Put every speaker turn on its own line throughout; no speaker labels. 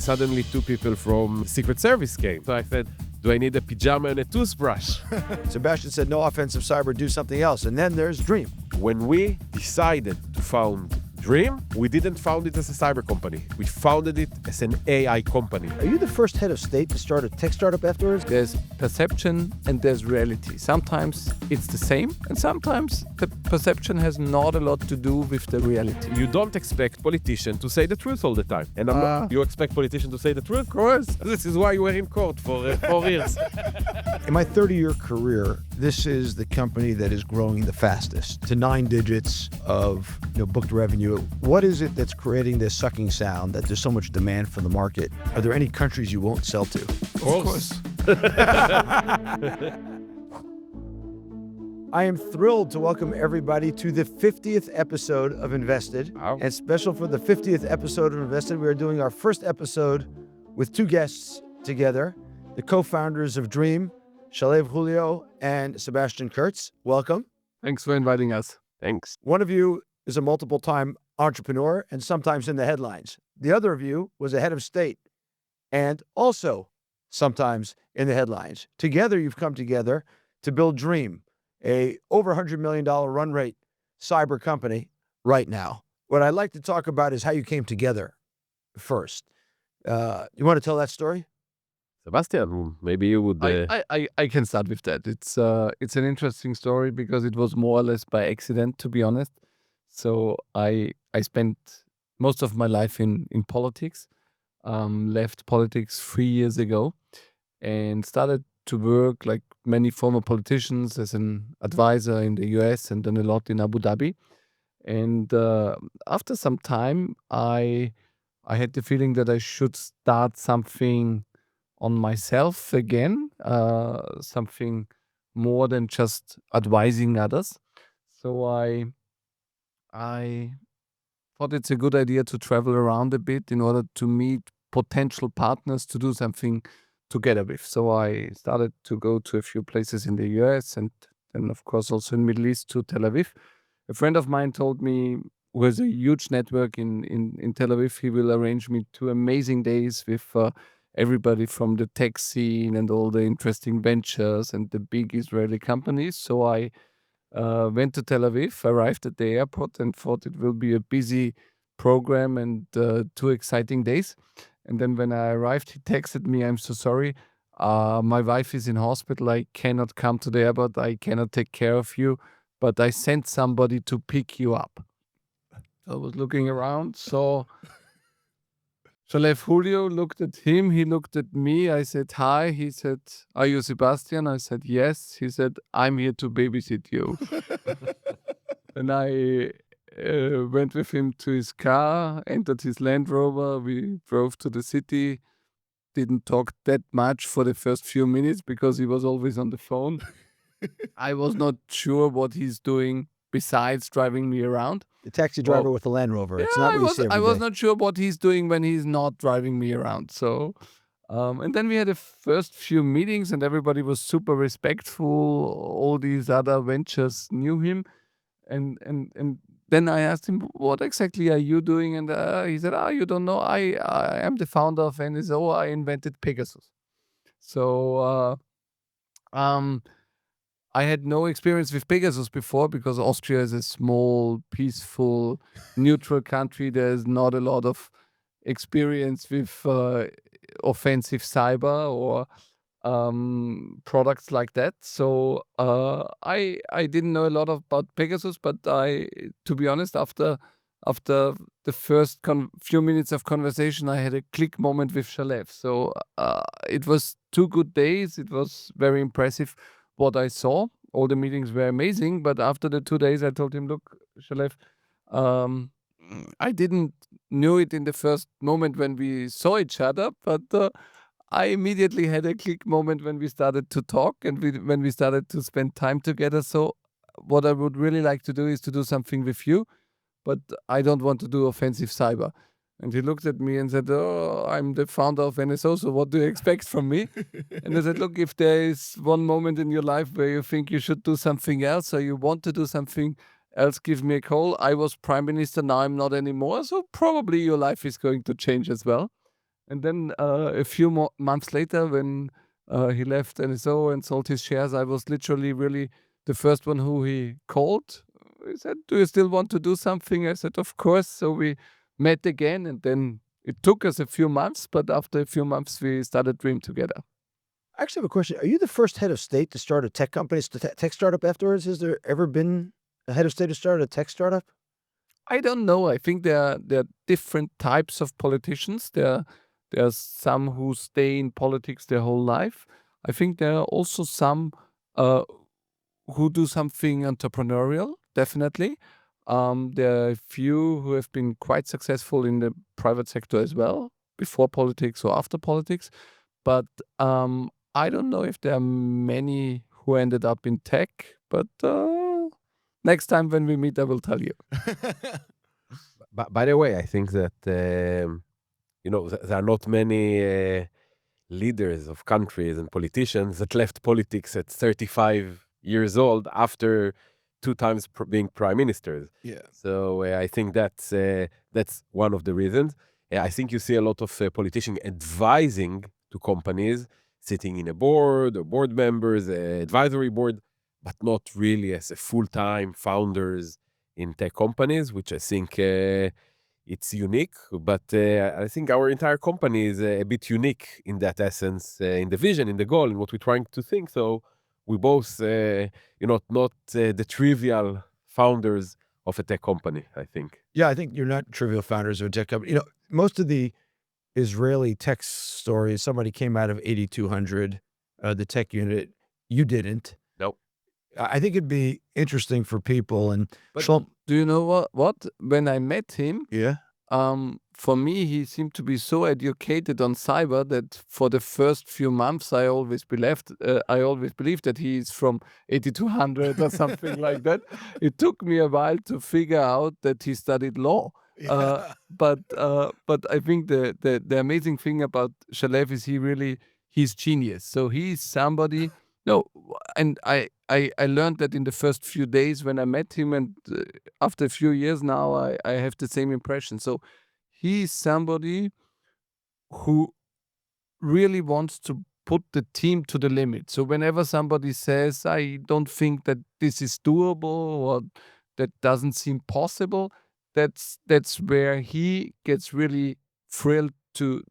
Suddenly 2 people from Secret Service came. So I said, do I need a pajama and a toothbrush?
Sebastian said, no offensive cyber, do something else. And then there's Dream.
When we decided to found Dream, we didn't found it as a cyber company. We founded it as an AI company.
Are you the first head of state to start a tech startup afterwards?
There's perception and there's reality. Sometimes it's the same, and sometimes the perception has not a lot to do with the reality.
You don't expect politicians to say the truth all the time. And you expect politicians to say the truth? Of course. This is why you were in court for 4 years.
In my 30-year career, this is the company that is growing the fastest, to 9 digits of booked revenue. What is it that's creating this sucking sound that there's so much demand from the market? Are there any countries you won't sell to?
Of course.
I am thrilled to welcome everybody to the 50th episode of Invested.
Wow.
And special for the 50th episode of Invested, we are doing our first episode with 2 guests together, the co-founders of Dream, Shalev Hulio and Sebastian Kurz. Welcome.
Thanks for inviting us.
Thanks.
One of you is a multiple-time entrepreneur and sometimes in the headlines. The other of you was a head of state and also sometimes in the headlines. Together, you've come together to build Dream, a over $100 million run rate cyber company right now. What I'd like to talk about is how you came together first. You want to tell that story?
Sebastian, maybe you would...
I can start with that. It's an interesting story because it was more or less by accident, to be honest. So I spent most of my life in politics, left politics 3 years ago and started to work like many former politicians as an advisor in the US and then a lot in Abu Dhabi. And after some time, I had the feeling that I should start something on myself again, something more than just advising others. So I thought it's a good idea to travel around a bit in order to meet potential partners to do something together with. So I started to go to a few places in the US and then, of course, also in Middle East to Tel Aviv. A friend of mine told me, who has a huge network in Tel Aviv, he will arrange me 2 amazing days with everybody from the tech scene and all the interesting ventures and the big Israeli companies. So I went to Tel Aviv, arrived at the airport and thought it will be a busy program and 2 exciting days. And then when I arrived, he texted me, I'm so sorry, my wife is in hospital, I cannot come to the airport, I cannot take care of you, but I sent somebody to pick you up. I was looking around, so Shalev Hulio looked at him, he looked at me, I said, hi, he said, are you Sebastian? I said, yes. He said, I'm here to babysit you. And I went with him to his car, entered his Land Rover, we drove to the city, didn't talk that much for the first few minutes because he was always on the phone. I was not sure what he's doing besides driving me around.
The taxi driver with the Land Rover. It's not what you see every
I was
day.
not sure what he's doing when he's not driving me around. So, and then we had the first few meetings and everybody was super respectful. All these other ventures knew him. And then I asked him, what exactly are you doing? And he said, you don't know. I am the founder of NSO. I invented Pegasus. So I had no experience with Pegasus before because Austria is a small, peaceful, neutral country. There's not a lot of experience with offensive cyber or products like that. So I didn't know a lot about Pegasus, but to be honest, after the first few minutes of conversation, I had a click moment with Shalev. So it was 2 good days. It was very impressive what I saw. All the meetings were amazing, but after the 2 days, I told him, look, Shalev, I didn't knew it in the first moment when we saw each other, but I immediately had a click moment when we started to talk and when we started to spend time together. So what I would really like to do is to do something with you, but I don't want to do offensive cyber. And he looked at me and said, oh, I'm the founder of NSO, so what do you expect from me? And I said, look, if there is one moment in your life where you think you should do something else or you want to do something else, give me a call. I was prime minister, now I'm not anymore, so probably your life is going to change as well. And then a few more months later, when he left NSO and sold his shares, I was literally really the first one who he called. He said, "Do you still want to do something?" I said, "Of course." So we met again, and then it took us a few months, but after a few months, we started Dream together.
I actually have a question. Are you the first head of state to start a tech company, tech startup afterwards? Has there ever been a head of state who started a tech startup?
I don't know. I think there are different types of politicians. There are some who stay in politics their whole life. I think there are also some who do something entrepreneurial, definitely. There are a few who have been quite successful in the private sector as well, before politics or after politics. But I don't know if there are many who ended up in tech. But next time when we meet, I will tell you.
By the way, I think that, there are not many leaders of countries and politicians that left politics at 35 years old after 2 times being prime ministers.
Yeah.
So I think that's one of the reasons. I think you see a lot of politicians advising to companies, sitting in a board or board members, advisory board, but not really as a full-time founders in tech companies, which I think it's unique. But I think our entire company is a bit unique in that essence, in the vision, in the goal, in what we're trying to think. So we both, not the trivial founders of a tech company, I think.
Yeah, I think you're not trivial founders of a tech company. Most of the Israeli tech stories, somebody came out of 8200, the tech unit. You didn't.
Nope.
I think it'd be interesting for people. And
But do you know what? When I met him,
yeah,
for me, he seemed to be so educated on cyber that for the first few months, I always believed that he is from 8200 or something like that. It took me a while to figure out that he studied law. But I think the amazing thing about Shalev is he's genius. So he's somebody. No, and I learned that in the first few days when I met him, and after a few years now, I have the same impression. So he's somebody who really wants to put the team to the limit. So whenever somebody says, "I don't think that this is doable," or "that doesn't seem possible," that's where he gets really thrilled to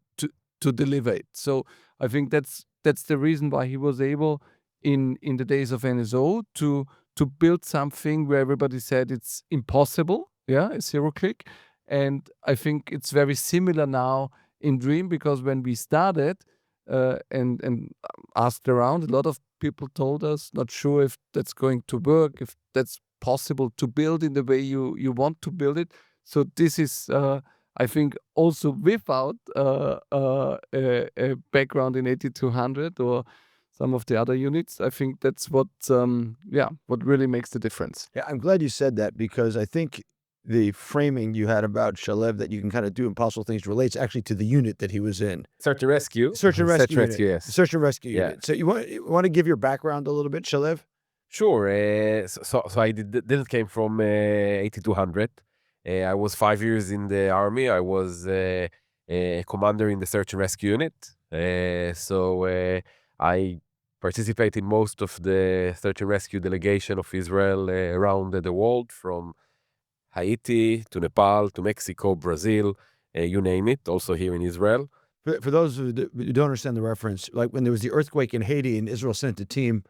deliver it. So I think that's the reason why he was able in the days of NSO to build something where everybody said it's impossible, a zero click. And I think it's very similar now in Dream, because when we started and asked around, a lot of people told us, not sure if that's going to work, if that's possible to build in the way you want to build it. So this is, I think, also without a background in 8200 or some of the other units. I think that's what really makes the difference.
Yeah, I'm glad you said that, because I think the framing you had about Shalev, that you can kind of do impossible things, relates actually to the unit that he was in.
Search and rescue.
Search and rescue unit.
Yes.
Search and rescue unit. So you want to give your background a little bit, Shalev?
Sure. So I didn't came from 8200. I was 5 years in the army. I was a commander in the search and rescue unit. So I participate in most of the search and rescue delegation of Israel around the world, from Haiti to Nepal to Mexico, Brazil, you name it, also here in Israel.
For those who don't understand the reference, like when there was the earthquake in Haiti and Israel sent a team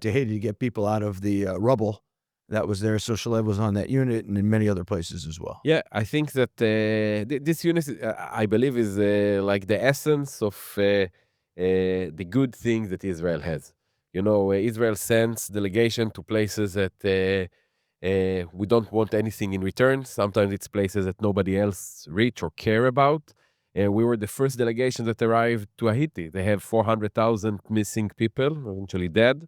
to Haiti to get people out of the rubble that was there. So Shalev was on that unit, and in many other places as well.
Yeah, I think that this unit, I believe, is like the essence of the good things that Israel has. Israel sends delegation to places that we don't want anything in return. Sometimes it's places that nobody else reach or care about. We were the first delegation that arrived to Haiti. They have 400,000 missing people, eventually dead.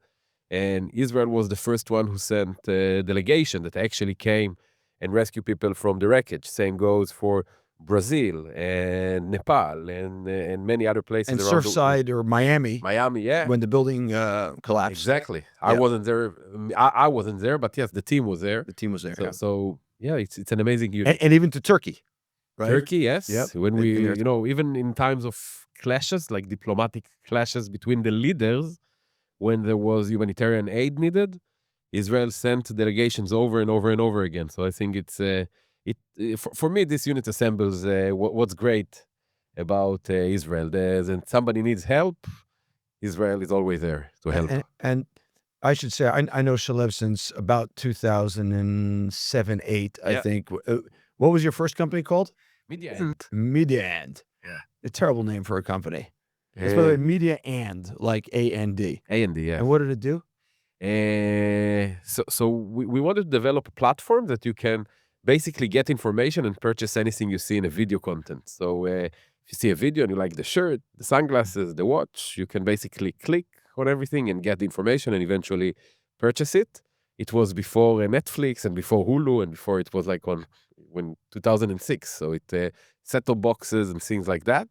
And Israel was the first one who sent a delegation that actually came and rescued people from the wreckage. Same goes for Brazil and Nepal and many other places.
And
around
Surfside or Miami.
Miami, yeah.
When the building collapsed.
Exactly.
Yeah.
I wasn't there. I wasn't there, but yes, the team was there.
The team was there.
So yeah, it's an amazing unit.
And even to Turkey. right?
Turkey, yes.
Yep.
When
In their-
even in times of clashes, like diplomatic clashes between the leaders, when there was humanitarian aid needed, Israel sent delegations over and over and over again. So I think for me, this unit assembles what's great about Israel. And somebody needs help, Israel is always there to help.
And I should say, I know Shalev since about 2007, 8, I
Yeah.
think. What was your first company called?
Media
Media And.
Yeah.
A terrible name for a company. It's by the way, Media And, like A-N-D.
A&D, yeah.
And what did it do?
So we wanted to develop a platform that you can basically get information and purchase anything you see in a video content. So if you see a video and you like the shirt, the sunglasses, the watch, you can basically click on everything and get the information and eventually purchase it. It was before Netflix and before Hulu and before it was like when 2006. So it set-top boxes and things like that.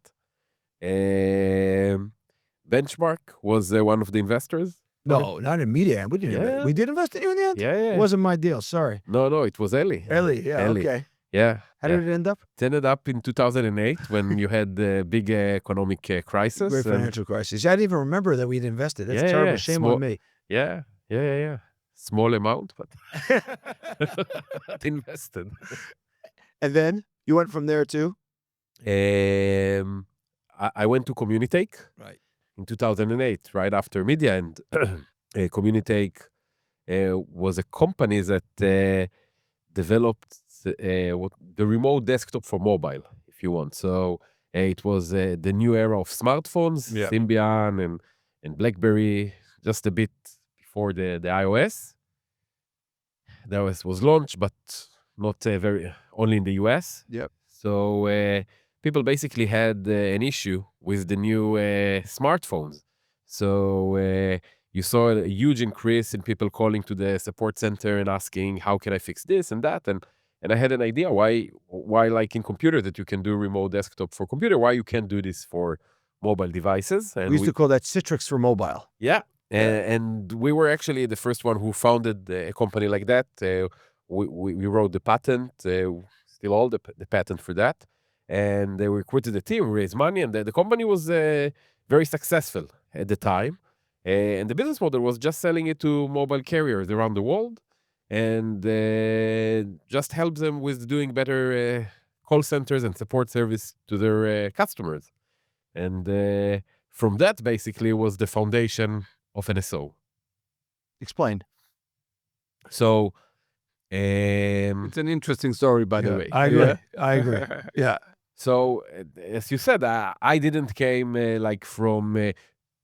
Benchmark was one of the investors.
No, not in Media And. We didn't invest.
Yeah.
We did invest in you in the end?
Yeah, yeah.
It wasn't my deal. Sorry.
No, it was Eli.
Ellie, yeah,
Eli.
okay.
Yeah.
How did it end up?
It ended up in 2008 when you had the big economic crisis.
Great financial crisis. I didn't even remember that we'd invested. That's
Yeah,
terrible.
yeah,
Shame
small-
on me.
Yeah. Small amount, but invested.
And then you went from there too?
I went to CommuniTake
Right.
in 2008, right after Media, and CommuniTake was a company that developed the remote desktop for mobile, if you want. So it was the new era of smartphones,
Yeah.
Symbian and BlackBerry, just a bit before the iOS. The iOS was launched, but not only in the US.
Yep.
So people basically had an issue with the new smartphones. So you saw a huge increase in people calling to the support center and asking, how can I fix this and that? And I had an idea why like in computer that you can do remote desktop for computer, why you can't do this for mobile devices. And
We used to call that Citrix for mobile.
Yeah. And we were actually the first one who founded a company like that. We wrote the patent, still hold the patent for that. And we recruited the team, raised money, and the company was very successful at the time. And the business model was just selling it to mobile carriers around the world and just help them with doing better call centers and support service to their customers. And from that, basically, was the foundation of NSO.
Explain.
So,
It's an interesting story, by the way.
I agree. I agree. Yeah.
So, as you said, I didn't came like from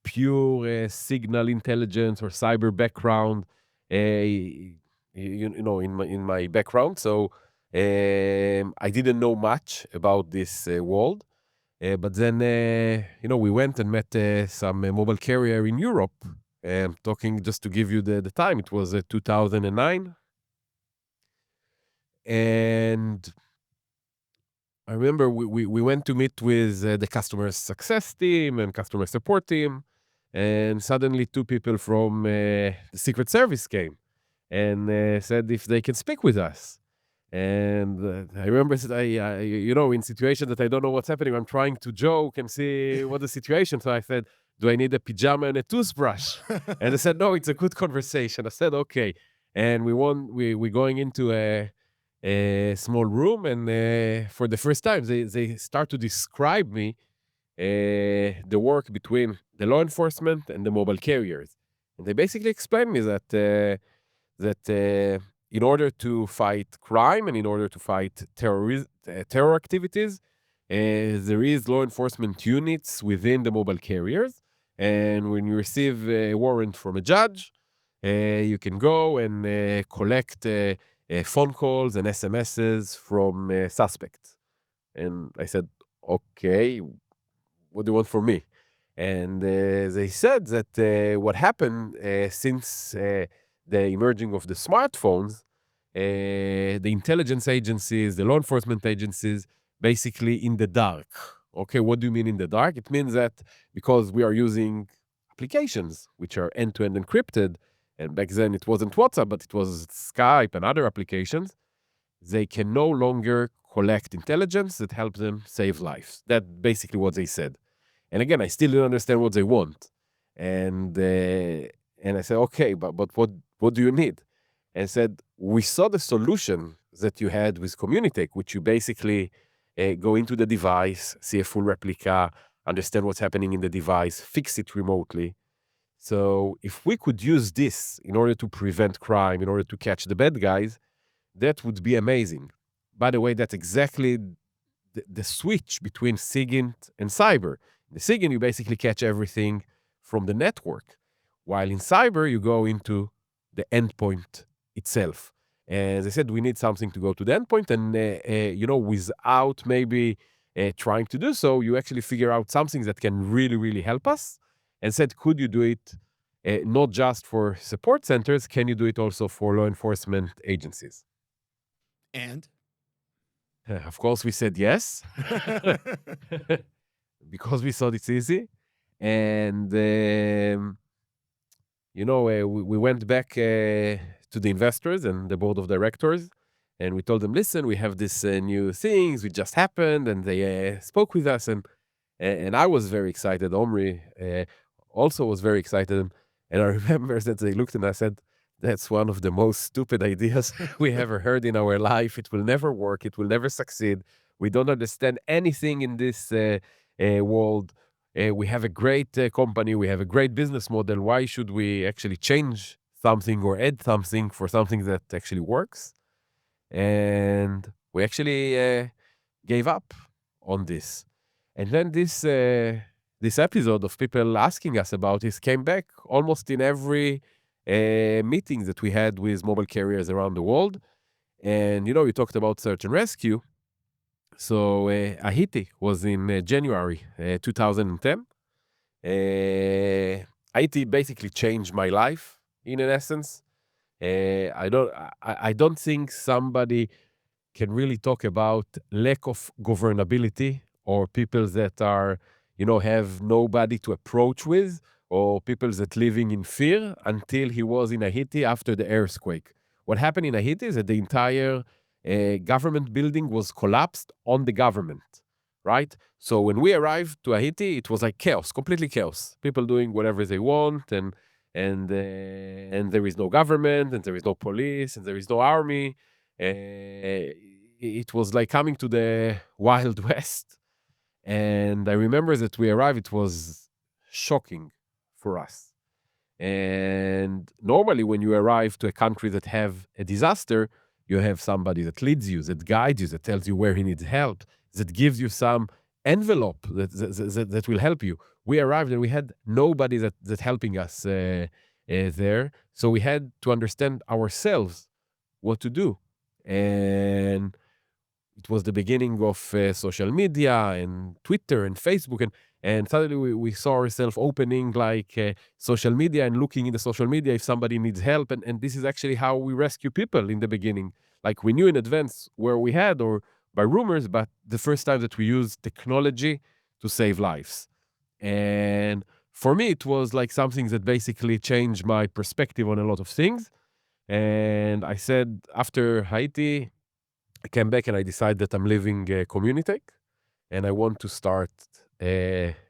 pure signal intelligence or cyber background, you know, in my background. So, I didn't know much about this world. But then, we went and met some mobile carrier in Europe. Talking just to give you the time, it was 2009. And I remember we went to meet with the customer success team and customer support team. And suddenly 2 people from the Secret Service came and said if they can speak with us. And I remember in situations that I don't know what's happening, I'm trying to joke and see what the situation. So I said, do I need a pajama and a toothbrush? And they said, no, it's a good conversation. I said, okay. And we're going into a small room, and for the first time, they start to describe me the work between the law enforcement and the mobile carriers. And they basically explained me that in order to fight crime and in order to fight terror activities, there is law enforcement units within the mobile carriers. And when you receive a warrant from a judge, you can go and collect phone calls and SMSs from suspects. And I said, okay, what do you want from me? And they said that what happened since the emerging of the smartphones, the intelligence agencies, the law enforcement agencies, basically in the dark. Okay, what do you mean in the dark? It means that because we are using applications which are end-to-end encrypted, and back then it wasn't WhatsApp, but it was Skype and other applications, they can no longer collect intelligence that helps them save lives. That's basically what they said. And again, I still don't understand what they want. And I said, okay, but what do you need? And said, we saw the solution that you had with CommuniTake, which you basically go into the device, see a full replica, understand what's happening in the device, fix it remotely. So if we could use this in order to prevent crime, in order to catch the bad guys, that would be amazing. By the way, that's exactly the switch between SIGINT and cyber. In the SIGINT, you basically catch everything from the network, while in cyber, you go into the endpoint itself. And as I said, we need something to go to the endpoint, and without maybe trying to do so, you actually figure out something that can really, really help us. And said, could you do it not just for support centers? Can you do it also for law enforcement agencies?
And?
Of course, we said yes, because we thought it's easy. And, we went back to the investors and the board of directors, and we told them, listen, we have this new things, it just happened, and they spoke with us. And I was very excited. Omri also was very excited. And I remember that they looked and I said, that's one of the most stupid ideas we ever heard in our life. It will never work. It will never succeed. We don't understand anything in this world. We have a great company. We have a great business model. Why should we actually change something or add something for something that actually works? And we actually gave up on this. And then this episode of people asking us about this came back almost in every meeting that we had with mobile carriers around the world. And, you talked about search and rescue. So Haiti was in January 2010. Haiti basically changed my life, in an essence. I don't think somebody can really talk about lack of governability or people that are, have nobody to approach with, or people that living in fear until he was in Haiti after the earthquake. What happened in Haiti is that the entire government building was collapsed on the government, right? So when we arrived to Haiti, it was like chaos, completely chaos. People doing whatever they want, and there is no government, and there is no police, and there is no army. It was like coming to the Wild West. And I remember that we arrived, it was shocking for us. And normally when you arrive to a country that have a disaster, you have somebody that leads you, that guides you, that tells you where he needs help, that gives you some envelope that will help you. We arrived and we had nobody that helping us there. So we had to understand ourselves what to do. And it was the beginning of social media and Twitter and Facebook. And suddenly we saw ourselves opening social media and looking in the social media if somebody needs help. And this is actually how we rescue people in the beginning. Like we knew in advance where we had or by rumors, but the first time that we used technology to save lives. And for me, it was like something that basically changed my perspective on a lot of things. And I said, after Haiti, I came back and I decided that I'm leaving CommuniTake and I want to start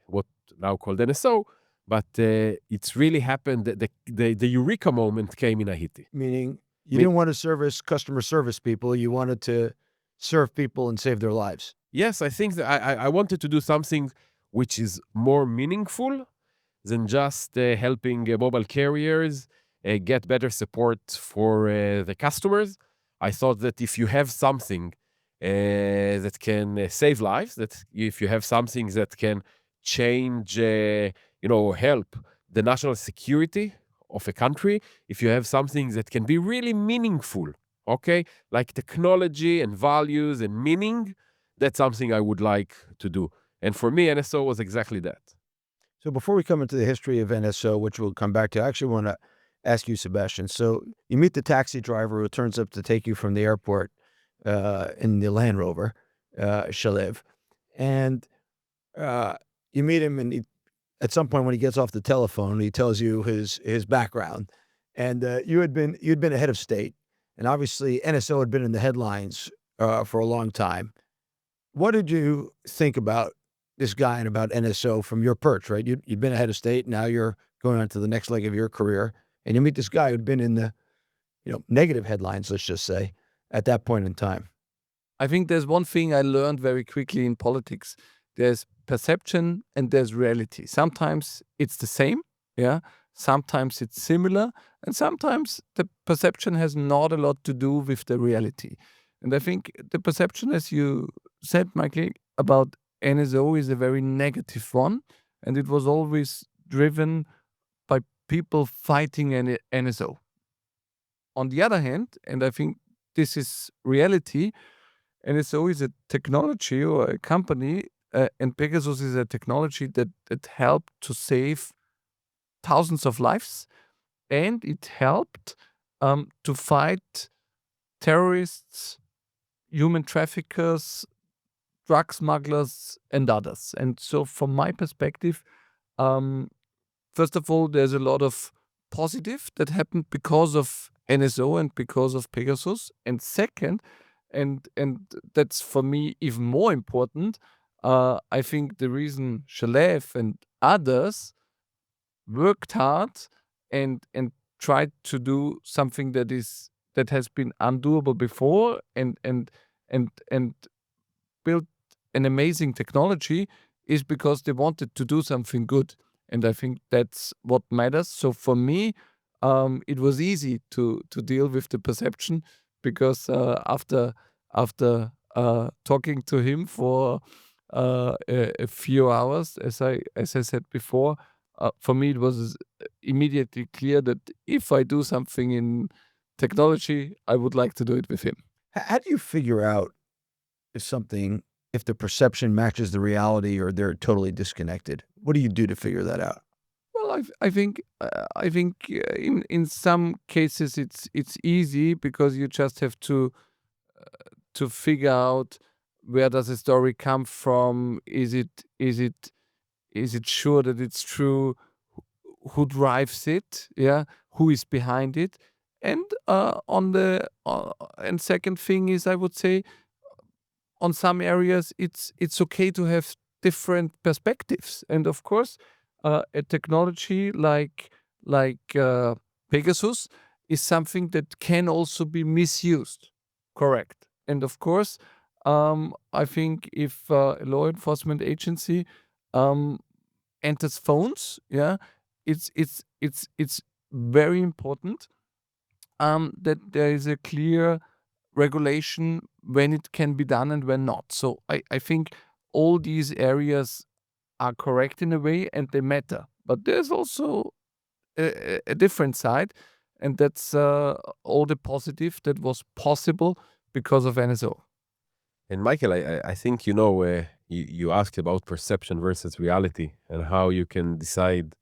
what now called NSO, but it's really happened that the eureka moment came in Haiti.
Meaning you didn't want to service customer service people. You wanted to serve people and save their lives.
Yes, I think that I wanted to do something which is more meaningful than just helping mobile carriers get better support for the customers. I thought that if you have something that can save lives, that if you have something that can change, help the national security of a country, if you have something that can be really meaningful, okay, like technology and values and meaning, that's something I would like to do. And for me, NSO was exactly that.
So before we come into the history of NSO, which we'll come back to, I actually want to ask you, Sebastian. So you meet the taxi driver who turns up to take you from the airport in the Land Rover, Shalev, and you meet him, and at some point when he gets off the telephone, he tells you his background, and you'd been a head of state, and obviously NSO had been in the headlines for a long time. What did you think about this guy and about NSO from your perch, right? You've been a head of state. Now you're going on to the next leg of your career, and you meet this guy who'd been in the, negative headlines, let's just say, at that point in time.
I think there's one thing I learned very quickly in politics. There's perception and there's reality. Sometimes it's the same, yeah. Sometimes it's similar, and sometimes the perception has not a lot to do with the reality. And I think the perception, as you said, Michael, about NSO is a very negative one, and it was always driven by people fighting NSO. On the other hand, and I think this is reality, NSO is a technology or a company, and Pegasus is a technology that helped to save thousands of lives, and it helped to fight terrorists, human traffickers, drug smugglers, and others. And so, from my perspective, first of all, there's a lot of positive that happened because of NSO and because of Pegasus. And second, and that's for me even more important, I think the reason Shalev and others worked hard and tried to do something that has been undoable before, and built an amazing technology is because they wanted to do something good. And I think that's what matters. So for me, it was easy to deal with the perception, because after talking to him for a few hours, as I said before, for me it was immediately clear that if I do something in technology, I would like to do it with him.
How do you figure out if the perception matches the reality or they're totally disconnected? What do you do to figure that out?
Well, I think in some cases it's easy, because you just have to figure out where does a story come from. Is it sure that it's true? Who drives it? Yeah, who is behind it? And and second thing is, I would say, on some areas it's okay to have different perspectives. And of course, a technology like Pegasus is something that can also be misused. Correct. And of course, I think if a law enforcement agency enters phones, yeah, it's very important that there is a clear regulation when it can be done and when not. So I think all these areas are correct in a way, and they matter. But there's also a different side, and that's all the positive that was possible because of NSO.
And Michael, I think, you asked about perception versus reality and how you can decide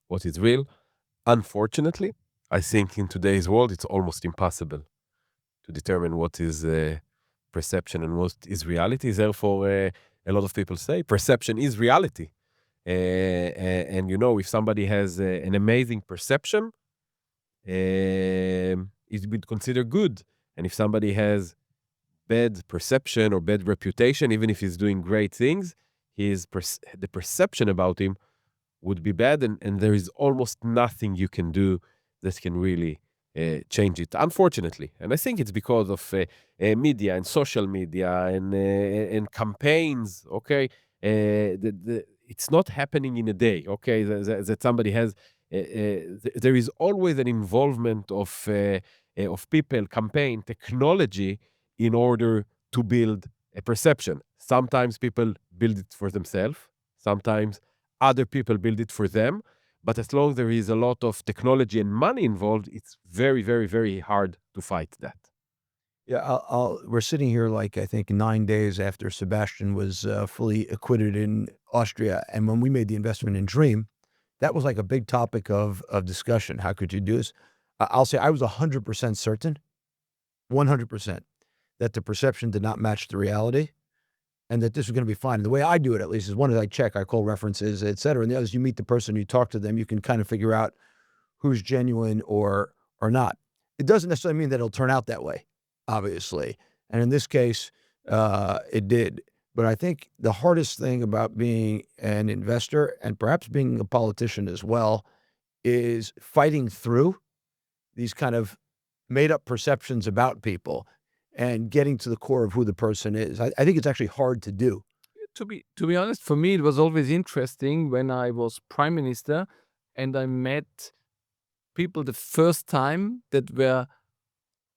what is real. Unfortunately, I think in today's world, it's almost impossible to determine what is perception and what is reality. Therefore, a lot of people say perception is reality. And if somebody has an amazing perception, it would consider good. And if somebody has bad perception or bad reputation, even if he's doing great things, the perception about him would be bad, and there is almost nothing you can do that can really change it, unfortunately. And I think it's because of media and social media and campaigns, okay? It's not happening in a day, okay? That somebody has... there is always an involvement of people, campaign, technology, in order to build a perception. Sometimes people build it for themselves. Sometimes other people build it for them. But as long as there is a lot of technology and money involved, it's very, very, very hard to fight that.
Yeah, we're sitting here I think 9 days after Sebastian was fully acquitted in Austria. And when we made the investment in Dream, that was like a big topic of discussion. How could you do this? I'll say I was 100% certain, 100%, that the perception did not match the reality, and that this was going to be fine. And the way I do it, at least, is one is I check, I call references, et cetera. And the other is you meet the person, you talk to them, you can kind of figure out who's genuine or not. It doesn't necessarily mean that it'll turn out that way, obviously. And in this case, it did. But I think the hardest thing about being an investor and perhaps being a politician as well is fighting through these kind of made up perceptions about people and getting to the core of who the person is. I think it's actually hard to do.
To be honest, for me, it was always interesting when I was prime minister and I met people the first time that were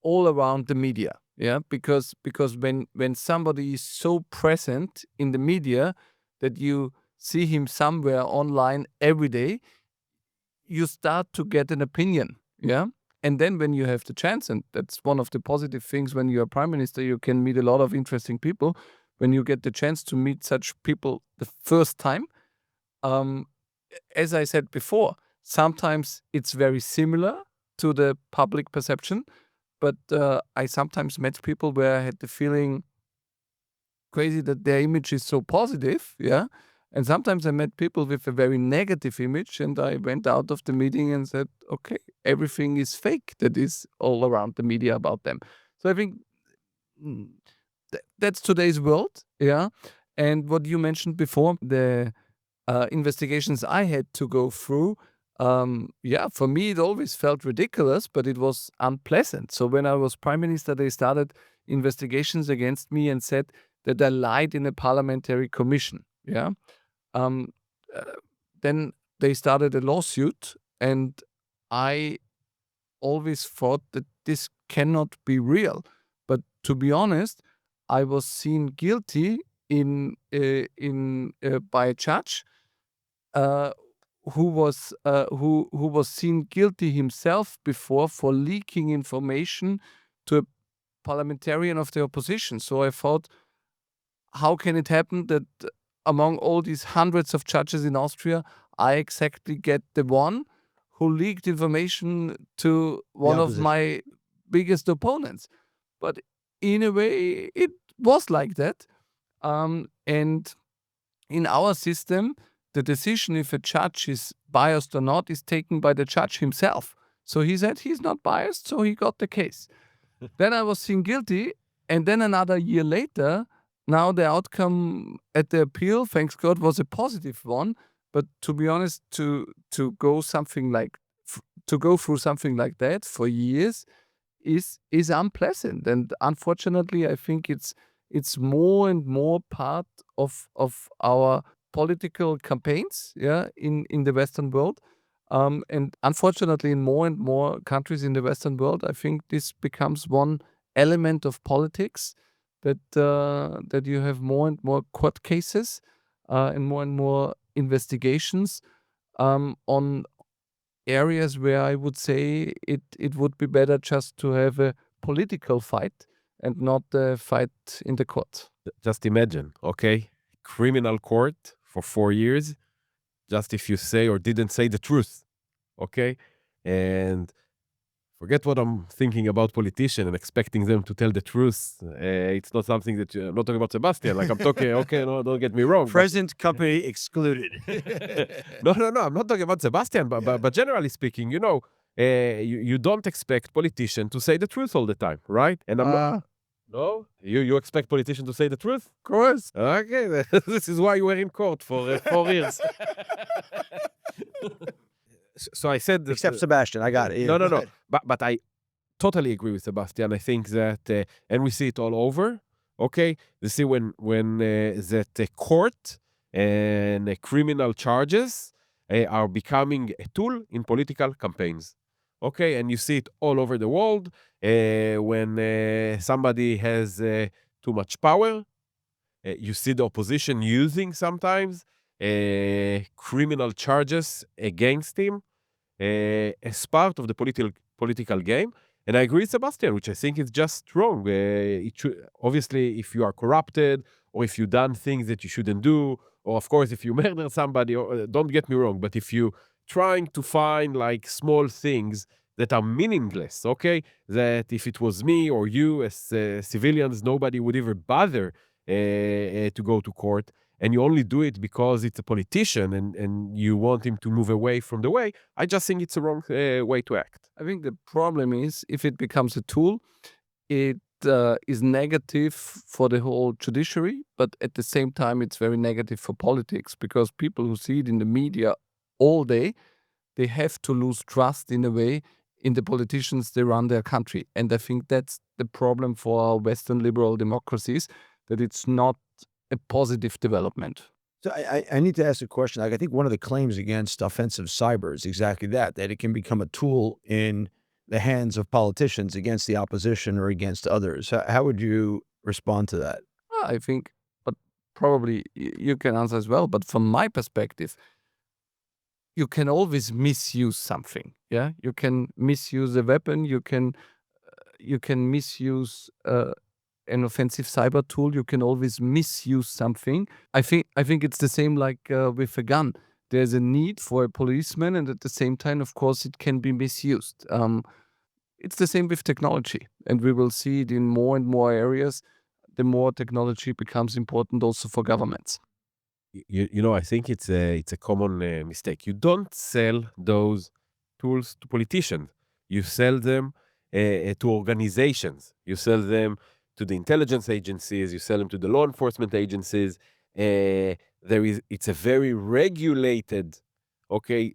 all around the media. Yeah, because when somebody is so present in the media that you see him somewhere online every day, you start to get an opinion. Yeah. And then when you have the chance, and that's one of the positive things when you're prime minister, you can meet a lot of interesting people. When you get the chance to meet such people the first time, um, as I said before, sometimes it's very similar to the public perception, but I sometimes met people where I had the feeling crazy that their image is so positive, yeah. And sometimes I met people with a very negative image, and I went out of the meeting and said, okay, everything is fake that is all around the media about them. So I think mm, that's today's world, yeah. And what you mentioned before, the investigations I had to go through, yeah, for me it always felt ridiculous, but it was unpleasant. So when I was prime minister, they started investigations against me and said that I lied in a parliamentary commission. Yeah. Um, uh, then they started a lawsuit, and I always thought that this cannot be real. But to be honest, I was seen guilty in by a judge uh, who was seen guilty himself before for leaking information to a parliamentarian of the opposition. So I thought, how can it happen that among all these hundreds of judges in Austria, I exactly get the one who leaked information to one of
opposition.
my biggest opponents? But in a way, it was like that. And in our system, the decision if a judge is biased or not is taken by the judge himself. So he said he's not biased, so he got the case. Then I was seen guilty, and then another year later, now the outcome at the appeal, thanks God, was a positive one. But to be honest, to go something like to go through something like that for years is unpleasant, and unfortunately, I think it's more and more part of our political campaigns, yeah, in the Western world. And unfortunately, in more and more countries in the Western world, I think this becomes one element of politics that that you have more and more court cases and more investigations on areas where I would say it would be better just to have a political fight and not a fight in the court.
Just imagine, okay? Criminal court for 4 years, just if you say or didn't say the truth, okay? And forget what I'm thinking about politicians and expecting them to tell the truth. It's not something that I'm not talking about Sebastian. Like I'm talking, okay, no, don't get me wrong.
Present company excluded.
No, I'm not talking about Sebastian, but generally speaking, you don't expect politicians to say the truth all the time, right? And I'm not. No, you expect politicians to say the truth?
Of course.
Okay, this is why you were in court for 4 years. So I said that,
Except Sebastian, I got it. Yeah,
no.
go ahead.
But I totally agree with Sebastian. I think that, and we see it all over. Okay, you see when that court and criminal charges are becoming a tool in political campaigns. Okay, and you see it all over the world when somebody has too much power. You see the opposition using sometimes criminal charges against him as part of the political game. And I agree with Sebastian, which I think is just wrong. Obviously, if you are corrupted or if you've done things that you shouldn't do, or of course, if you murder somebody, or, don't get me wrong, but if you trying to find like small things that are meaningless, okay, that if it was me or you as civilians, nobody would ever bother to go to court, and you only do it because it's a politician and you want him to move away from the way, I just think it's a wrong way to act.
I think the problem is if it becomes a tool, it is negative for the whole judiciary, but at the same time, it's very negative for politics, because people who see it in the media all day, they have to lose trust in a way in the politicians they run their country. And I think that's the problem for our Western liberal democracies, that it's not a positive development.
So I need to ask a question. Like, I think one of the claims against offensive cyber is exactly that it can become a tool in the hands of politicians against the opposition or against others. How would you respond to that?
I think, but probably you can answer as well. But from my perspective, you can always misuse something. Yeah, you can misuse a weapon. You can misuse an offensive cyber tool. You can always misuse something. I think it's the same like with a gun. There's a need for a policeman, and at the same time, of course, it can be misused. It's the same with technology, and we will see it in more and more areas. The more technology becomes important also for governments.
I think it's a common mistake. You don't sell those tools to politicians. You sell them to organizations. You sell them to the intelligence agencies. You sell them to the law enforcement agencies. It's a very regulated,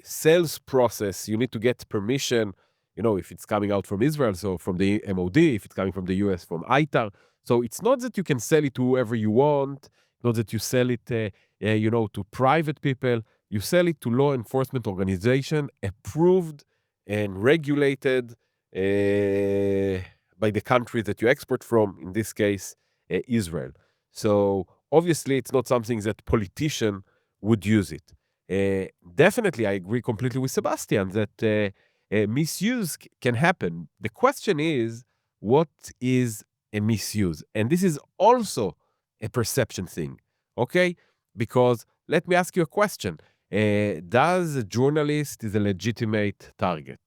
sales process. You need to get permission. If it's coming out from Israel, so from the MOD. If it's coming from the US, from ITAR. So it's not that you can sell it to whoever you want. Not that you sell it, to private people. You sell it to law enforcement organization approved and regulated by the country that you export from, in this case, Israel. So obviously, it's not something that politician would use it. Definitely, I agree completely with Sebastian that misuse can happen. The question is, what is a misuse? And this is also a perception thing, okay? Because let me ask you a question. Does a journalist is a legitimate target?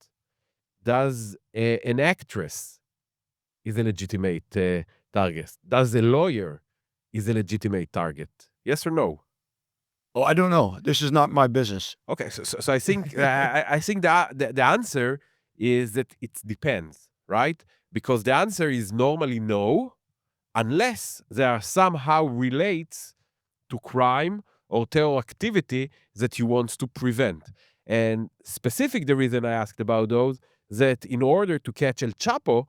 Does an actress is a legitimate target? Does a lawyer is a legitimate target? Yes or no?
Oh, I don't know. This is not my business.
Okay, so I think I think the answer is that it depends, right? Because the answer is normally no, unless they are somehow relates to crime or terror activity that you want to prevent. And specific, the reason I asked about those, that in order to catch El Chapo,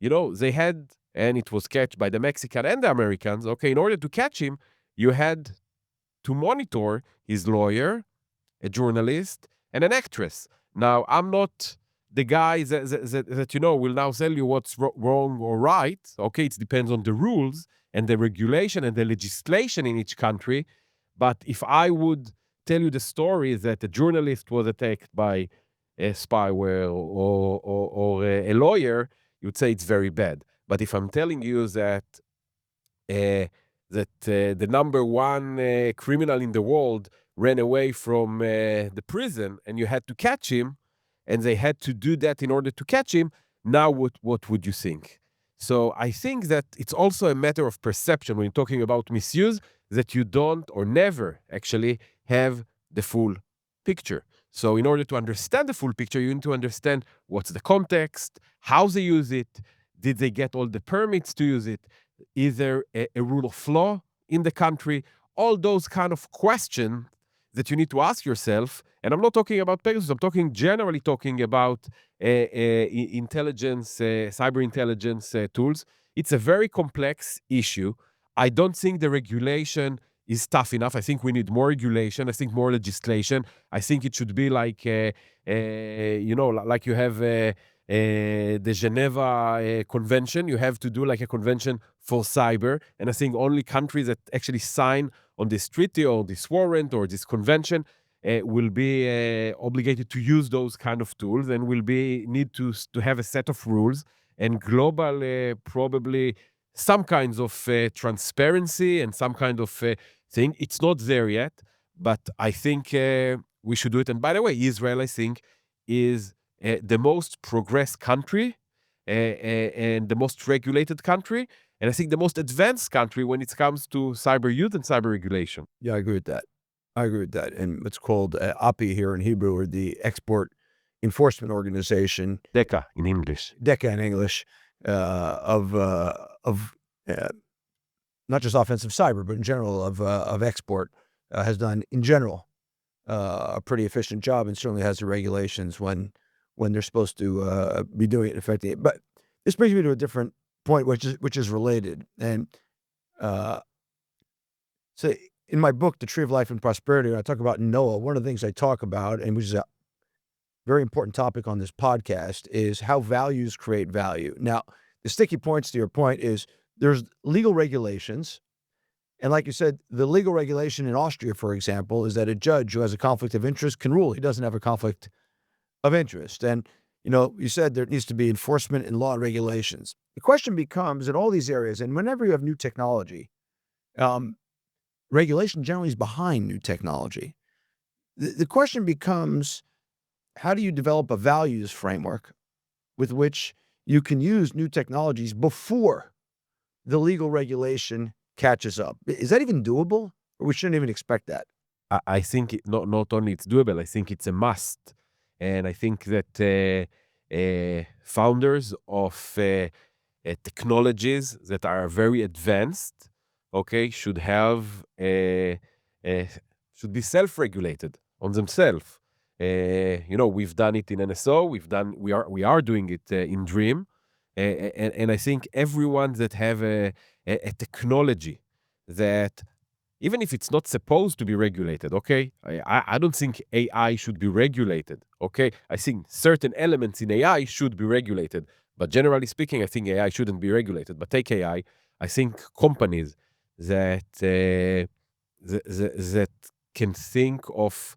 they had, and it was catched by the Mexican and the Americans, in order to catch him, you had to monitor his lawyer, a journalist, and an actress. Now, I'm not the guy that will now tell you what's wrong or right. Okay, it depends on the rules and the regulation and the legislation in each country. But if I would tell you the story that a journalist was attacked by a spyware or a lawyer, you'd say it's very bad. But if I'm telling you that the number one criminal in the world ran away from the prison and you had to catch him, and they had to do that in order to catch him, now what would you think? So I think that it's also a matter of perception when you're talking about misuse, that you don't or never actually have the full picture. So in order to understand the full picture, you need to understand what's the context, how they use it, did they get all the permits to use it, is there a rule of law in the country? All those kind of questions that you need to ask yourself. And I'm not talking about Pegasus, I'm generally talking about intelligence, cyber intelligence tools. It's a very complex issue. I don't think the regulation is tough enough. I think we need more regulation. I think more legislation. I think it should be like, like you have the Geneva Convention. You have to do like a convention for cyber. And I think only countries that actually sign on this treaty or this warrant or this convention will be obligated to use those kind of tools, and will need to have a set of rules and global, probably some kinds of transparency and some kind of thing. It's not there yet, but I think we should do it. And by the way, Israel, I think, is the most progressed country and the most regulated country, and I think the most advanced country when it comes to cyber use and cyber regulation.
Yeah, I agree with that. And what's called API here in Hebrew, or the Export Enforcement Organization.
DECA in English.
DECA in English. not just offensive cyber, but in general of export, has done in general a pretty efficient job, and certainly has the regulations when they're supposed to be doing it effectively. But this brings me to a different point, which is related. And so in my book, The Tree of Life and Prosperity, when I talk about Noah, one of the things I talk about, and which is a very important topic on this podcast, is how values create value. Now, the sticky points to your point is there's legal regulations. And like you said, the legal regulation in Austria, for example, is that a judge who has a conflict of interest can rule he doesn't have a conflict of interest. And, you said there needs to be enforcement in law and regulations. The question becomes in all these areas, and whenever you have new technology, regulation generally is behind new technology. The question becomes, how do you develop a values framework with which you can use new technologies before the legal regulation catches up? Is that even doable? Or we shouldn't even expect that?
I think not only it's doable, I think it's a must. And I think that founders of technologies that are very advanced, okay, should be self-regulated on themselves. We've done it in NSO. We are doing it in Dream, and I think everyone that have a technology that, even if it's not supposed to be regulated, okay, I don't think AI should be regulated, okay? I think certain elements in AI should be regulated, but generally speaking, I think AI shouldn't be regulated. But take AI, I think companies that that can think of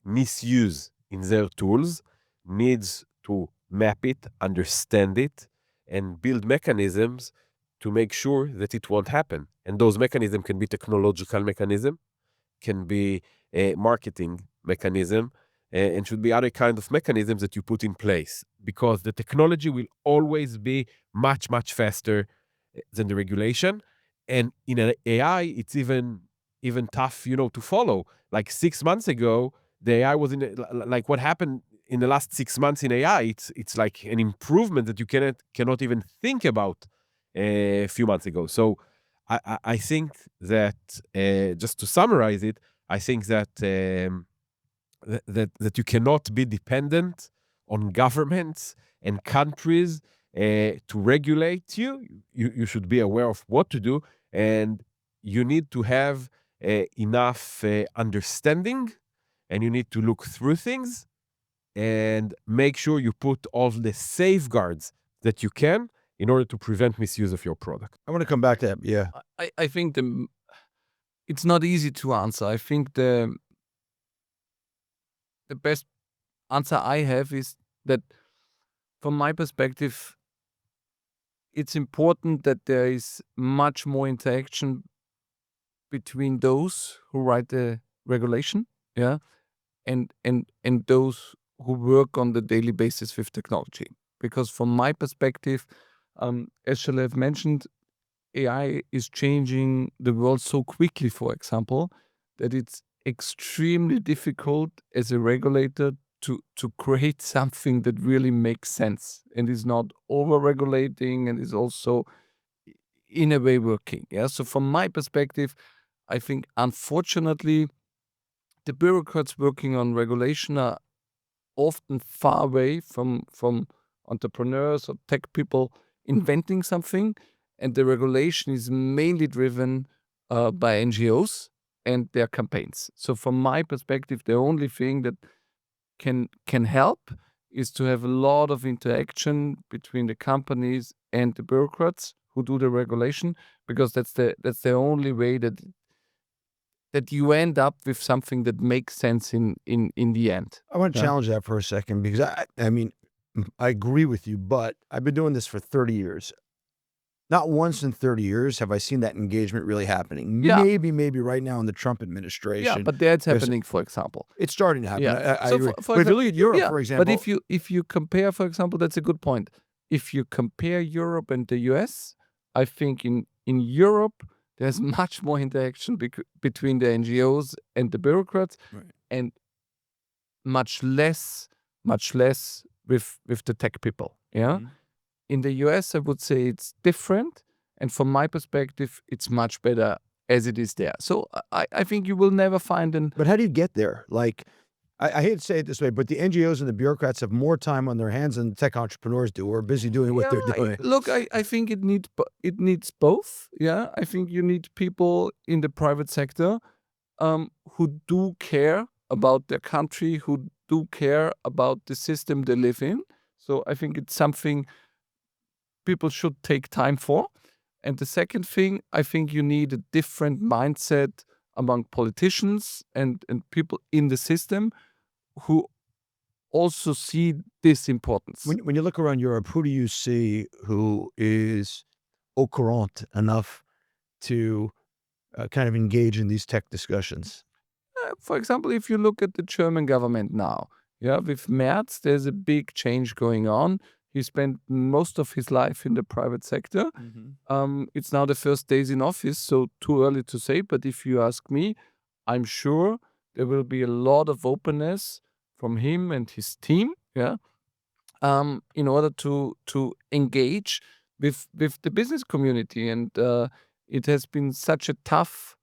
misuse in their tools needs to map it, understand it, and build mechanisms to make sure that it won't happen. And those mechanisms can be technological mechanism, can be a marketing mechanism, and should be other kind of mechanisms that you put in place, because the technology will always be much, much faster than the regulation. And in an AI, it's even tough, to follow. Like 6 months ago, the AI was like what happened in the last 6 months in AI. It's like an improvement that you cannot even think about a few months ago. So I think that just to summarize it, I think that that you cannot be dependent on governments and countries to regulate you. You should be aware of what to do, and you need to have enough understanding, and you need to look through things and make sure you put all the safeguards that you can in order to prevent misuse of your product.
I want to come back to that. Yeah.
I think it's not easy to answer. I think the best answer I have is that, from my perspective, it's important that there is much more interaction between those who write the regulation, yeah, and those who work on the daily basis with technology. Because from my perspective, as Shalev mentioned, AI is changing the world so quickly, for example, that it's extremely difficult as a regulator to create something that really makes sense and is not over-regulating and is also in a way working. Yeah. So from my perspective, I think unfortunately the bureaucrats working on regulation are often far away from entrepreneurs or tech people inventing something, and the regulation is mainly driven by NGOs and their campaigns. So from my perspective, the only thing that can help is to have a lot of interaction between the companies and the bureaucrats who do the regulation, because that's the only way that you end up with something that makes sense in the end.
I want to challenge that for a second, because I mean, I agree with you, but I've been doing this for 30 years. Not once in 30 years have I seen that engagement really happening.
Yeah.
Maybe right now in the Trump administration.
Yeah, but that's happening, for example.
It's starting to happen.
Yeah.
I
So
agree.
for
But if you look at Europe, for example.
But if you compare, for example, that's a good point. If you compare Europe and the US, I think in Europe, there's much more interaction between the NGOs and the bureaucrats,
Right.
and much less with the tech people. Yeah.
Mhm.
In the US, I would say it's different. And from my perspective, it's much better as it is there. So I think you will never find an...
But how do you get there? Like, I hate to say it this way, but the NGOs and the bureaucrats have more time on their hands than tech entrepreneurs do. We're busy doing what they're doing.
Look, I think it needs both. Yeah, I think you need people in the private sector who do care about their country, who do care about the system they live in. So I think it's something people should take time for. And the second thing, I think you need a different mindset among politicians and people in the system who also see this importance.
When you look around Europe, who do you see who is au courant enough to kind of engage in these tech discussions?
For example, if you look at the German government now, with Merz, there's a big change going on. He spent most of his life in the private sector. It's now the first days in office, so too early to say. But if you ask me, I'm sure there will be a lot of openness from him and his team, in order to engage with the business community. And it has been such a tough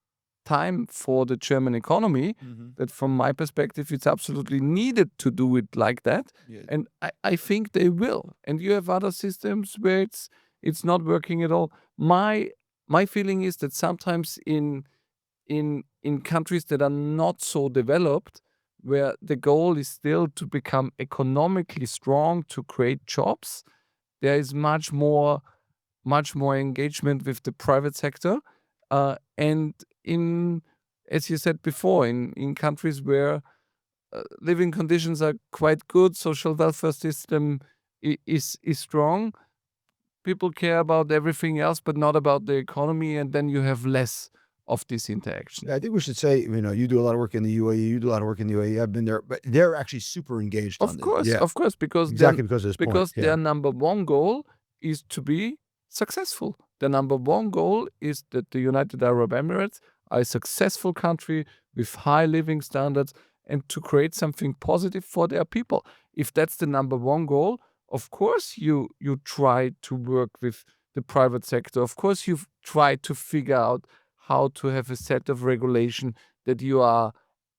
time for the German economy that from my perspective, it's absolutely needed to do it like that.
Yeah.
And I think they will. And you have other systems where it's not working at all. My feeling is that sometimes in countries that are not so developed, where the goal is still to become economically strong, to create jobs, there is much more engagement with the private sector. And as you said before, in countries where living conditions are quite good, social welfare system is strong, people care about everything else, but not about the economy, and then you have less of this interaction.
I think we should say, you do a lot of work in the UAE, you do a lot of work in the UAE, I've been there, but they're actually super engaged on this.
Of course, because
exactly because of this point.
because their number one goal is to be successful. The number one goal is that the United Arab Emirates are a successful country with high living standards and to create something positive for their people. If that's the number one goal, of course you try to work with the private sector. Of course you try to figure out how to have a set of regulation that you are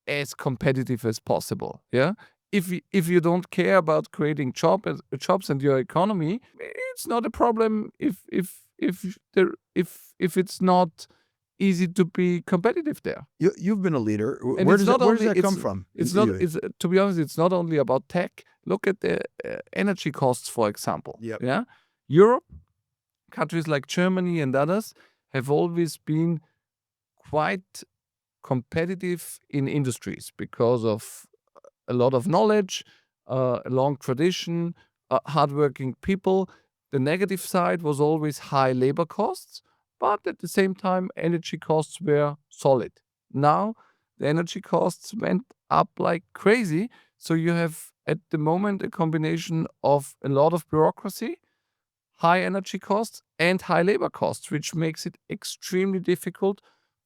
as competitive as possible. Yeah. If you don't care about creating jobs and your economy, it's not a problem. If it's not easy to be competitive there.
You've been a leader.
And
where does that come from?
It's not. To be honest, it's not only about tech. Look at the energy costs, for example.
Yep.
Yeah, Europe, countries like Germany and others have always been quite competitive in industries because of a lot of knowledge, a long tradition, hardworking people. The negative side was always high labor costs, but at the same time, energy costs were solid. Now, the energy costs went up like crazy. So you have at the moment a combination of a lot of bureaucracy, high energy costs, and high labor costs, which makes it extremely difficult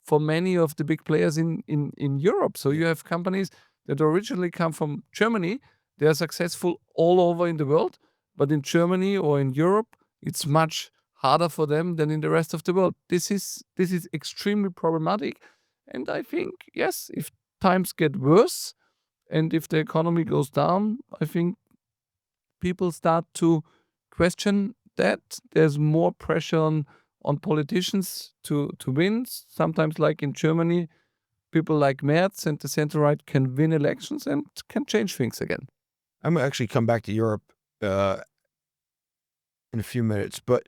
for many of the big players in Europe. So you have companies that originally come from Germany. They are successful all over in the world, but in Germany or in Europe, it's much harder for them than in the rest of the world. This is extremely problematic. And I think, yes, if times get worse and if the economy goes down, I think people start to question that. There's more pressure on politicians to win. Sometimes, like in Germany, people like Merz and the center-right can win elections and can change things again.
I'm going to actually come back to Europe in a few minutes, but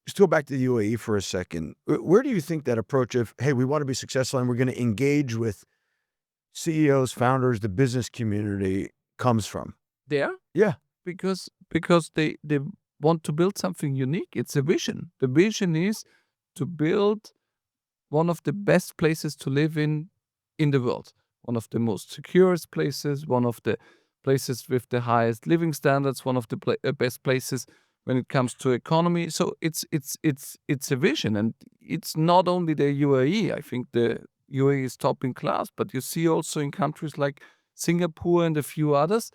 just go back to the UAE for a second. Where do you think that approach of, hey, we want to be successful and we're going to engage with CEOs, founders, the business community comes from?
There?
Yeah.
Because they want to build something unique. It's a vision. The vision is to build one of the best places to live in the world. One of the most securest places, one of the places with the highest living standards, one of the best places when it comes to economy. So it's a vision, and it's not only the UAE. I think the UAE is top in class, but you see also in countries like Singapore and a few others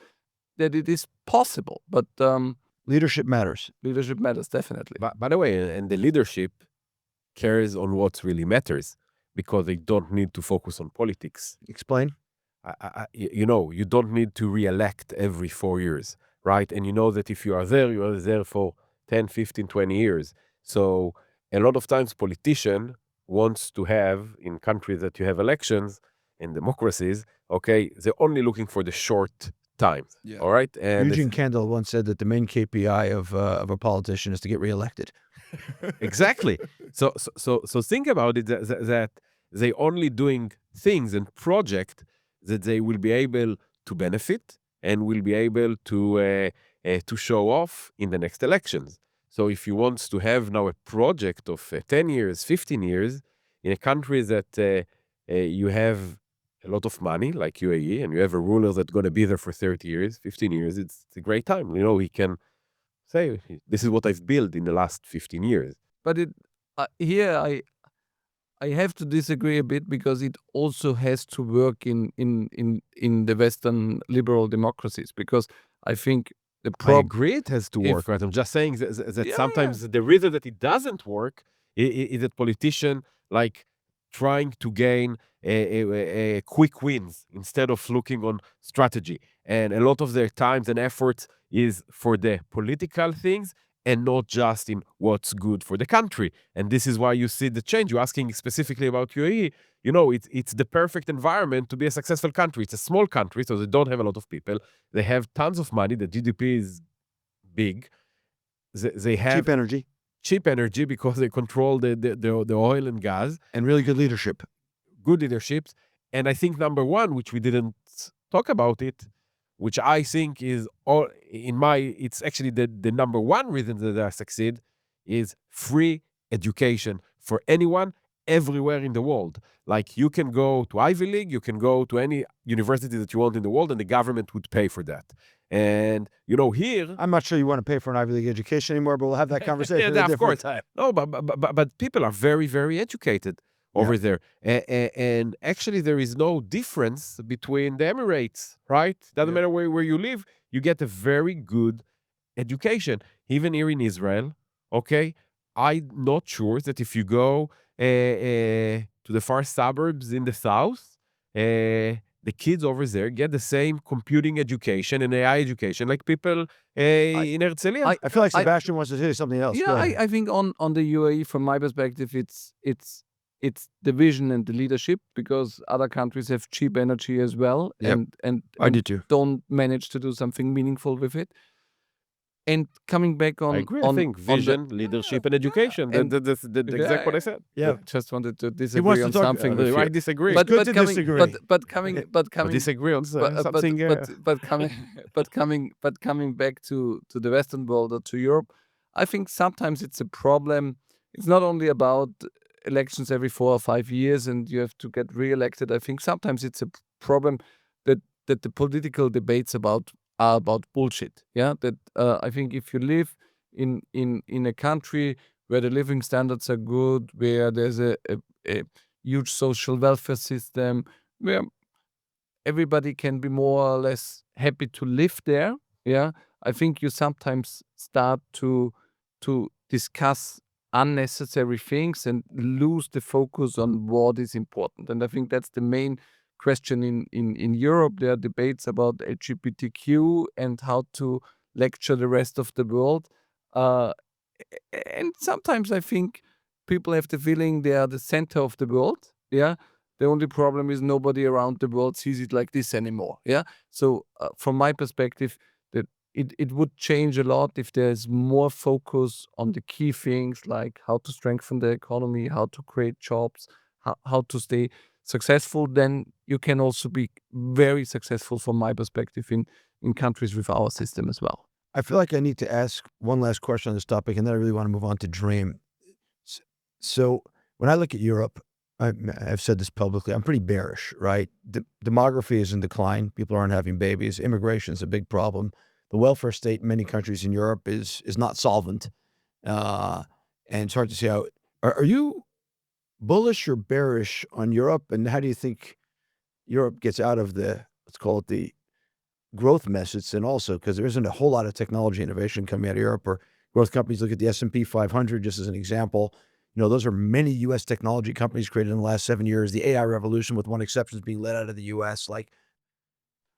that it is possible. But
Leadership matters.
Leadership matters, definitely.
But by the way, and the leadership cares on what really matters because they don't need to focus on politics.
Explain.
You don't need to re-elect every 4 years, right? And you know that if you are there for 10, 15, 20 years. So a lot of times politician wants to have, in countries that you have elections, in democracies, okay, they're only looking for the short times,
Yeah.
all right? And
Eugene Kendall once said that the main KPI of a politician is to get reelected.
exactly. So think about it that they only doing things and project that they will be able to benefit and will be able to show off in the next elections. So if you want to have now a project of 10 years, 15 years in a country that you have a lot of money like UAE and you have a ruler that's going to be there for 30 years, 15 years, it's a great time. You know, he can say, this is what I've built in the last 15 years.
But here I have to disagree a bit because it also has to work in the Western liberal democracies, because I think the
I
problem.
agree it has to work, right? I'm just saying that
Yeah,
sometimes the reason that it doesn't work is that politicians like trying to gain a quick wins instead of looking on strategy. And a lot of their times and efforts is for the political things and not just in what's good for the country. And this is why you see the change. You're asking specifically about UAE. You know, it's the perfect environment to be a successful country. It's a small country, so they don't have a lot of people. They have tons of money. The GDP is big. They have
Cheap energy
because they control the oil and gas.
and really good leadership.
Good leadership. And I think number one, which we didn't talk about it, which I think is it's actually the number one reason that I succeed, is free education for anyone everywhere in the world. Like you can go to Ivy League, you can go to any university that you want in the world, and the government would pay for that. And you know, here
I'm not sure you want to pay for an Ivy League education anymore, but we'll have that conversation at a
of
different
course.
time.
No, but people are very, very educated over there. And actually, there is no difference between the Emirates, right? Doesn't matter where you live, you get a very good education. Even here in Israel, okay? I'm not sure that if you go to the far suburbs in the south, the kids over there get the same computing education and AI education like people in Herzliya.
I feel like Sebastian wants to say something else. Go
Yeah,
ahead.
I think on the UAE, from my perspective, it's the vision and the leadership, because other countries have cheap energy as well,
Yep.
and
I do too.
don't manage to do something meaningful with it. And coming back on,
I agree. I think vision, leadership, and education.
and-
That's exactly what I said.
Yeah.
Just wanted to
He
disagree
wants to
on
talk.
something with
I
you.
disagree.
But
good to
coming,
disagree.
but coming, but coming,
disagree on something.
but coming back to the Western world or to Europe, I think sometimes it's a problem. It's not only about elections every 4 or 5 years and you have to get re-elected. I think sometimes it's a problem that the political debates are about bullshit. Yeah, that I think if you live in a country where the living standards are good, where there's a huge social welfare system, where everybody can be more or less happy to live there, yeah, I think you sometimes start to discuss unnecessary things and lose the focus on what is important. And I think that's the main question in Europe. There are debates about LGBTQ and how to lecture the rest of the world. And sometimes I think people have the feeling they are the center of the world. Yeah. The only problem is nobody around the world sees it like this anymore. Yeah. So from my perspective, that it would change a lot if there's more focus on the key things, like how to strengthen the economy, how to create jobs, how to stay successful. Then you can also be very successful from my perspective in countries with our system as well.
I feel like I need to ask one last question on this topic, and then I really want to move on to Dream. So when I look at Europe, I've said this publicly, I'm pretty bearish, right? Demography is in decline. People aren't having babies. Immigration is a big problem. The welfare state in many countries in Europe is not solvent. And it's hard to see how... Are you bullish or bearish on Europe? And how do you think Europe gets out of the, let's call it the growth methods and also because there isn't a whole lot of technology innovation coming out of Europe or growth companies. Look at the S&P 500 just as an example. Those are many U.S. technology companies created in the last 7 years. The AI revolution, with one exception, is being led out of the U.S. Like,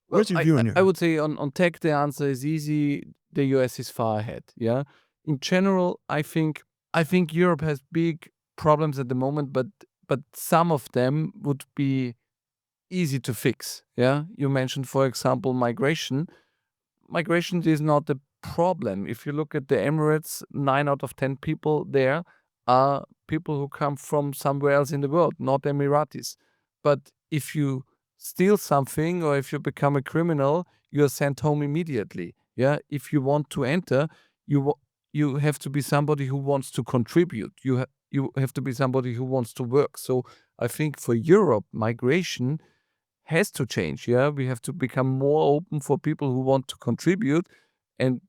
Well,
where's your view in
I
here?
would say on tech, the answer is easy. The US is far ahead. Yeah. In general, I think Europe has big problems at the moment, but some of them would be easy to fix. Yeah. You mentioned, for example, migration. Migration is not a problem. If you look at the Emirates, 9 out of 10 people there are people who come from somewhere else in the world, not Emiratis. But if you steal something or if you become a criminal, you are sent home immediately. Yeah. If you want to enter, you have to be somebody who wants to contribute. You have to be somebody who wants to work. So I think for Europe, migration has to change. Yeah, we have to become more open for people who want to contribute, and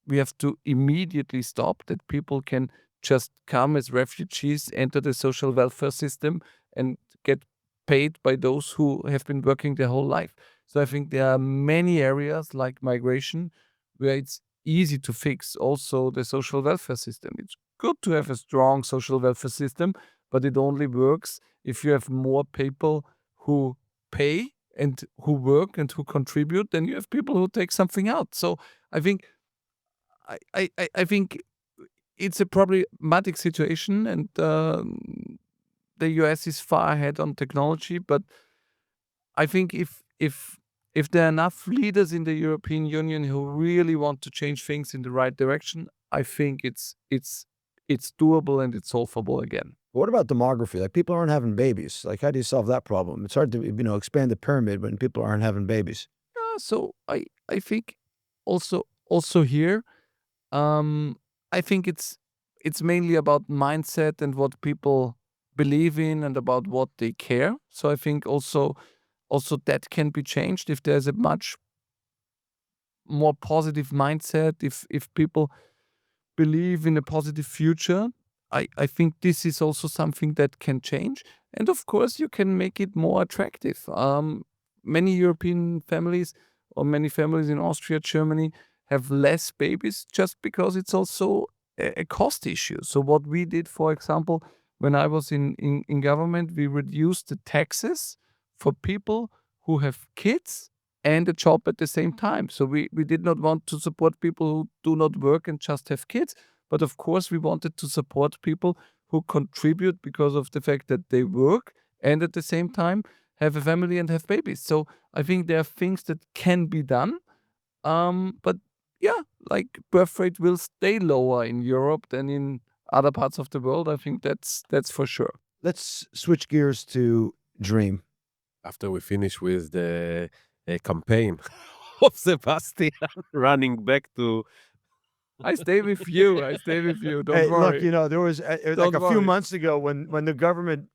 we have to immediately stop that people can just come as refugees, enter the social welfare system, and get paid by those who have been working their whole life. So I think there are many areas like migration where it's easy to fix. Also, the social welfare system. It's good to have a strong social welfare system, but it only works if you have more people who pay and who work and who contribute than you have people who take something out. So I think I think it's a problematic situation, and the US is far ahead on technology. But I think if there are enough leaders in the European Union who really want to change things in the right direction, I think it's doable and it's solvable again.
What about demography? Like, people aren't having babies. Like, how do you solve that problem? It's hard to expand the pyramid when people aren't having babies.
So I think also here, I think it's mainly about mindset and what people believe in and about what they care. So I think also that can be changed if there's a much more positive mindset. If people believe in a positive future, I think this is also something that can change. And of course, you can make it more attractive. Many European families or many families in Austria, Germany have less babies just because it's also a cost issue. So what we did, for example, when I was in government, we reduced the taxes for people who have kids and a job at the same time. So we did not want to support people who do not work and just have kids. But of course, we wanted to support people who contribute because of the fact that they work and at the same time have a family and have babies. So I think there are things that can be done. But yeah, like birth rate will stay lower in Europe than in other parts of the world. I think that's for sure.
Let's switch gears to Dream.
After we finish with the campaign of Sebastian running back to
I stay with you. I stay with you. Don't
Hey,
worry.
look, there was like
Don't
a few
worry.
months ago when the government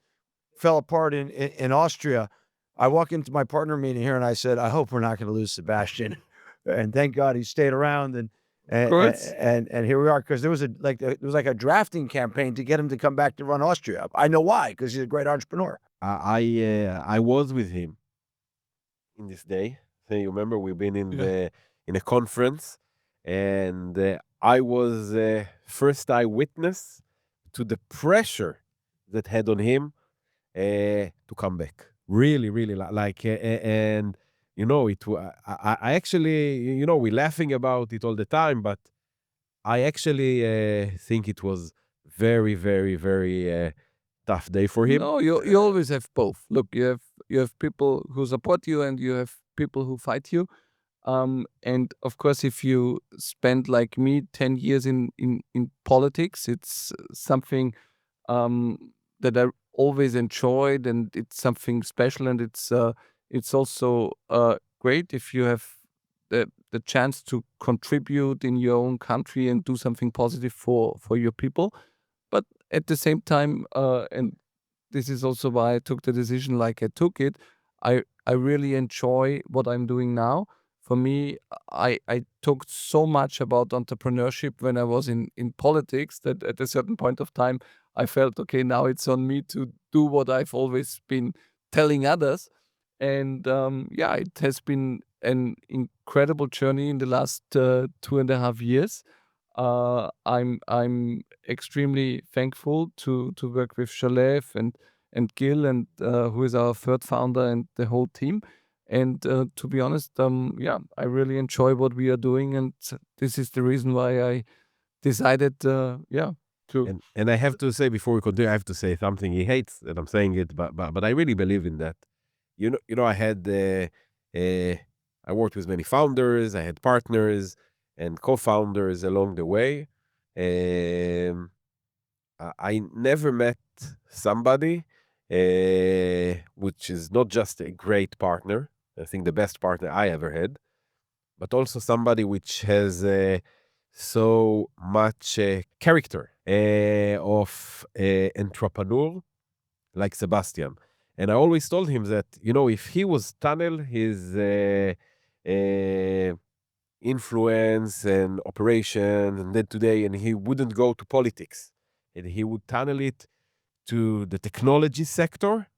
fell apart in Austria. I walk into my partner meeting here and I said, I hope we're not going to lose Sebastian. And thank God he stayed around and
Kurz?
and here we are, because there was a drafting campaign to get him to come back to run Austria. I know why, because he's a great entrepreneur.
I was with him in this day. So you remember we've been in a conference, and I was first eyewitness to the pressure that had on him to come back. Really, really and I actually we're laughing about it all the time, but I actually think it was very, very, very tough day for him.
No, you always have both. Look, you have people who support you and you have people who fight you. And of course, if you spend like me 10 years in politics, it's something that I always enjoyed, and it's something special, and it's also great if you have the chance to contribute in your own country and do something positive for your people. But at the same time, and this is also why I took the decision like I took it. I really enjoy what I'm doing now. For me, I talked so much about entrepreneurship when I was in politics that at a certain point of time, I felt, okay, now it's on me to do what I've always been telling others. And yeah, it has been an incredible journey in the last 2.5 years. I'm extremely thankful to work with Shalev and Gil and who is our third founder and the whole team. And to be honest, I really enjoy what we are doing, and this is the reason why I decided, to.
And I have to say, before we continue, I have to say something. He hates that I'm saying it, but I really believe in that. I had I worked with many founders. I had partners and co-founders along the way. I never met somebody which is not just a great partner. I think the best partner I ever had, but also somebody which has so much character of entrepreneur like Sebastian. And I always told him that, if he was tunnel his influence and operation and then today, and he wouldn't go to politics, and he would tunnel it to the technology sector,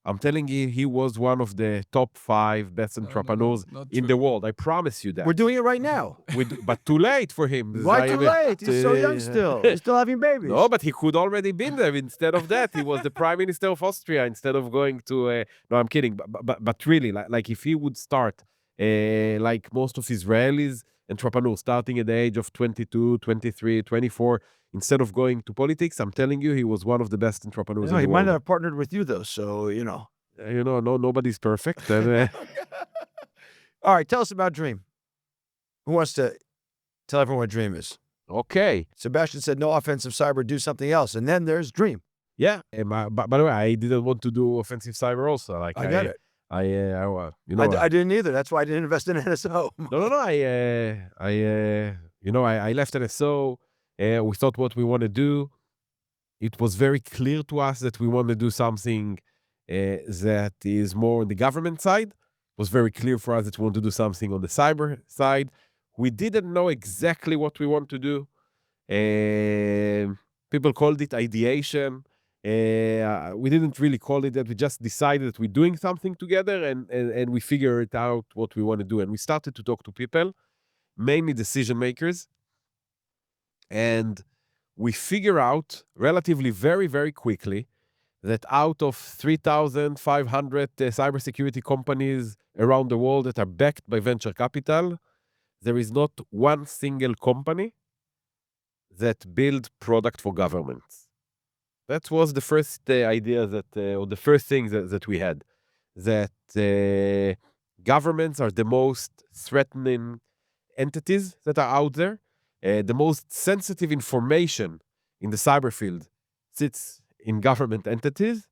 I'm telling you, he was one of the top 5 best entrepreneurs in the world. I promise you that.
We're doing it right now.
But too late for him.
Why too late? He's so young still. He's still having babies.
No, but he could already been there. Instead of that, he was the Prime Minister of Austria instead of going to... no, I'm kidding. But really, like if he would start, like most of Israelis entrepreneurs, starting at the age of 22, 23, 24, instead of going to politics, I'm telling you, he was one of the best entrepreneurs in the
He
world.
might not have partnered with you, though, so,
Nobody's perfect. And,
All right, tell us about Dream. Who wants to tell everyone what Dream is?
okay.
Sebastian said, no offensive cyber, do something else. And then there's Dream.
Yeah. By the way, I didn't want to do offensive cyber also. Like
I get it.
I
didn't either. That's why I didn't invest in NSO.
No. I left NSO. We thought what we want to do. It was very clear to us that we want to do something that is more on the government side. It was very clear for us that we want to do something on the cyber side. We didn't know exactly what we want to do. People called it ideation. We didn't really call it that. We just decided that we're doing something together and we figured out what we want to do. And we started to talk to people, mainly decision makers. And we figure out relatively very, very quickly that out of 3,500 cybersecurity companies around the world that are backed by venture capital, there is not one single company that build product for governments. That was the first idea or the first thing that we had, that governments are the most threatening entities that are out there. The most sensitive information in the cyber field sits in government entities,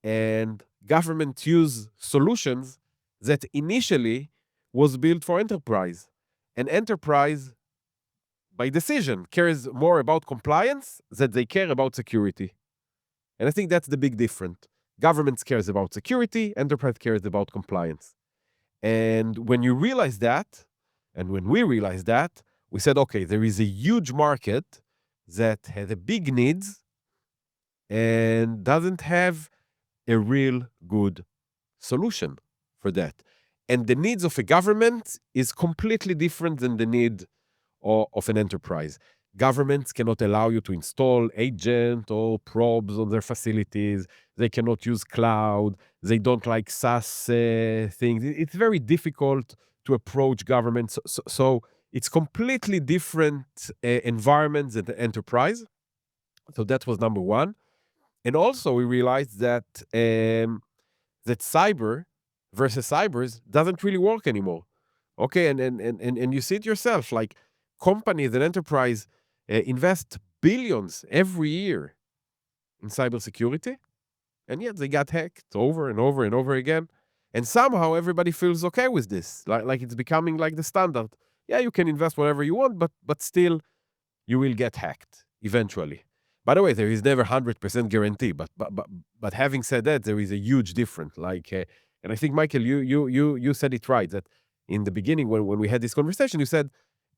and government use solutions that initially was built for enterprise. And enterprise, by decision, cares more about compliance than they care about security. And I think that's the big difference. Government cares about security, enterprise cares about compliance. And when you realize that, and when we realized that, we said, okay, there is a huge market that has a big needs and doesn't have a real good solution for that. And the needs of a government is completely different than the need of an enterprise. Governments cannot allow you to install agent or probes on their facilities. They cannot use cloud. They don't like SaaS things. It's very difficult to approach governments. So it's completely different environments than the enterprise. So that was number one. And also we realized that that cyber versus cybers doesn't really work anymore. Okay, and you see it yourself, like companies and enterprise invest billions every year in cybersecurity, and yet they got hacked over and over and over again. And somehow everybody feels okay with this, like it's becoming like the standard. Yeah, you can invest whatever you want, but still, you will get hacked eventually. By the way, there is never 100% guarantee. But having said that, there is a huge difference. And I think Michael, you said it right, that in the beginning when we had this conversation, you said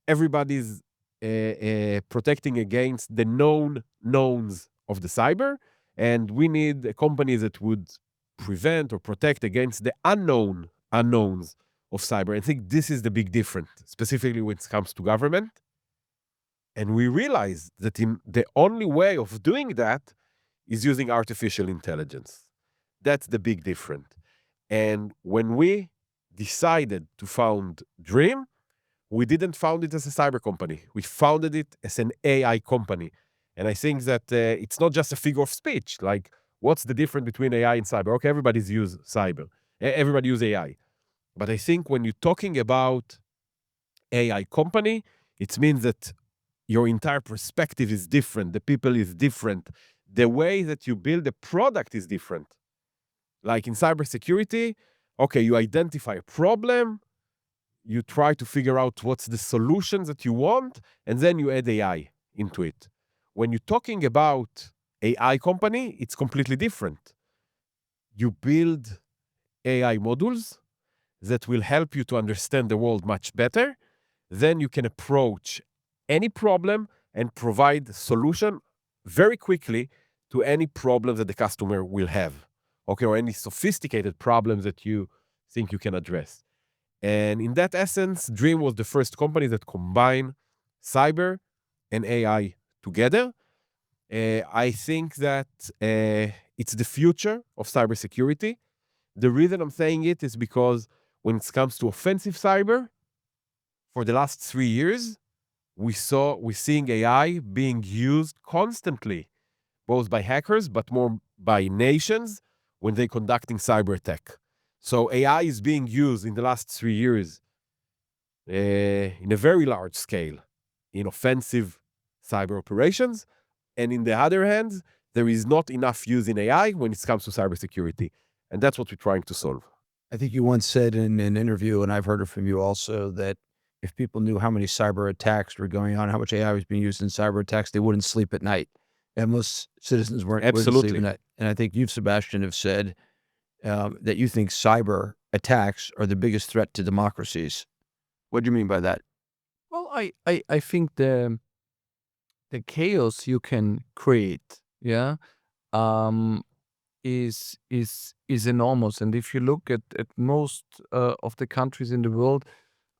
everybody's protecting against the known knowns of the cyber, and we need a company that would prevent or protect against the unknown unknowns of cyber. I think this is the big difference, specifically when it comes to government. And we realized that the only way of doing that is using artificial intelligence. That's the big difference. And when we decided to found Dream, we didn't found it as a cyber company. We founded it as an AI company. And I think that it's not just a figure of speech. Like, what's the difference between AI and cyber? Okay, everybody's use cyber. Everybody use AI. But I think when you're talking about AI company, it means that your entire perspective is different. The people is different. The way that you build a product is different. Like in cybersecurity, okay, you identify a problem, you try to figure out what's the solutions that you want, and then you add AI into it. When you're talking about AI company, it's completely different. You build AI modules that will help you to understand the world much better. Then you can approach any problem and provide a solution very quickly to any problem that the customer will have, okay, or any sophisticated problems that you think you can address. And in that essence, Dream was the first company that combined cyber and AI together. I think that it's the future of cybersecurity. The reason I'm saying it is because when it comes to offensive cyber, for the last 3 years, we're seeing AI being used constantly, both by hackers, but more by nations when they're conducting cyber attack. So AI is being used in the last 3 years in a very large scale in offensive cyber operations. And in the other hand, there is not enough use in AI when it comes to cybersecurity. And that's what we're trying to solve.
I think you once said in an interview, and I've heard it from you also, that if people knew how many cyber attacks were going on, how much AI was being used in cyber attacks, they wouldn't sleep at night. And most citizens wouldn't sleep
Absolutely.
at night. And I think you, Sebastian, have said that you think cyber attacks are the biggest threat to democracies. What do you mean by that?
Well, I think the chaos you can create, yeah, is enormous. And if you look at most of the countries in the world,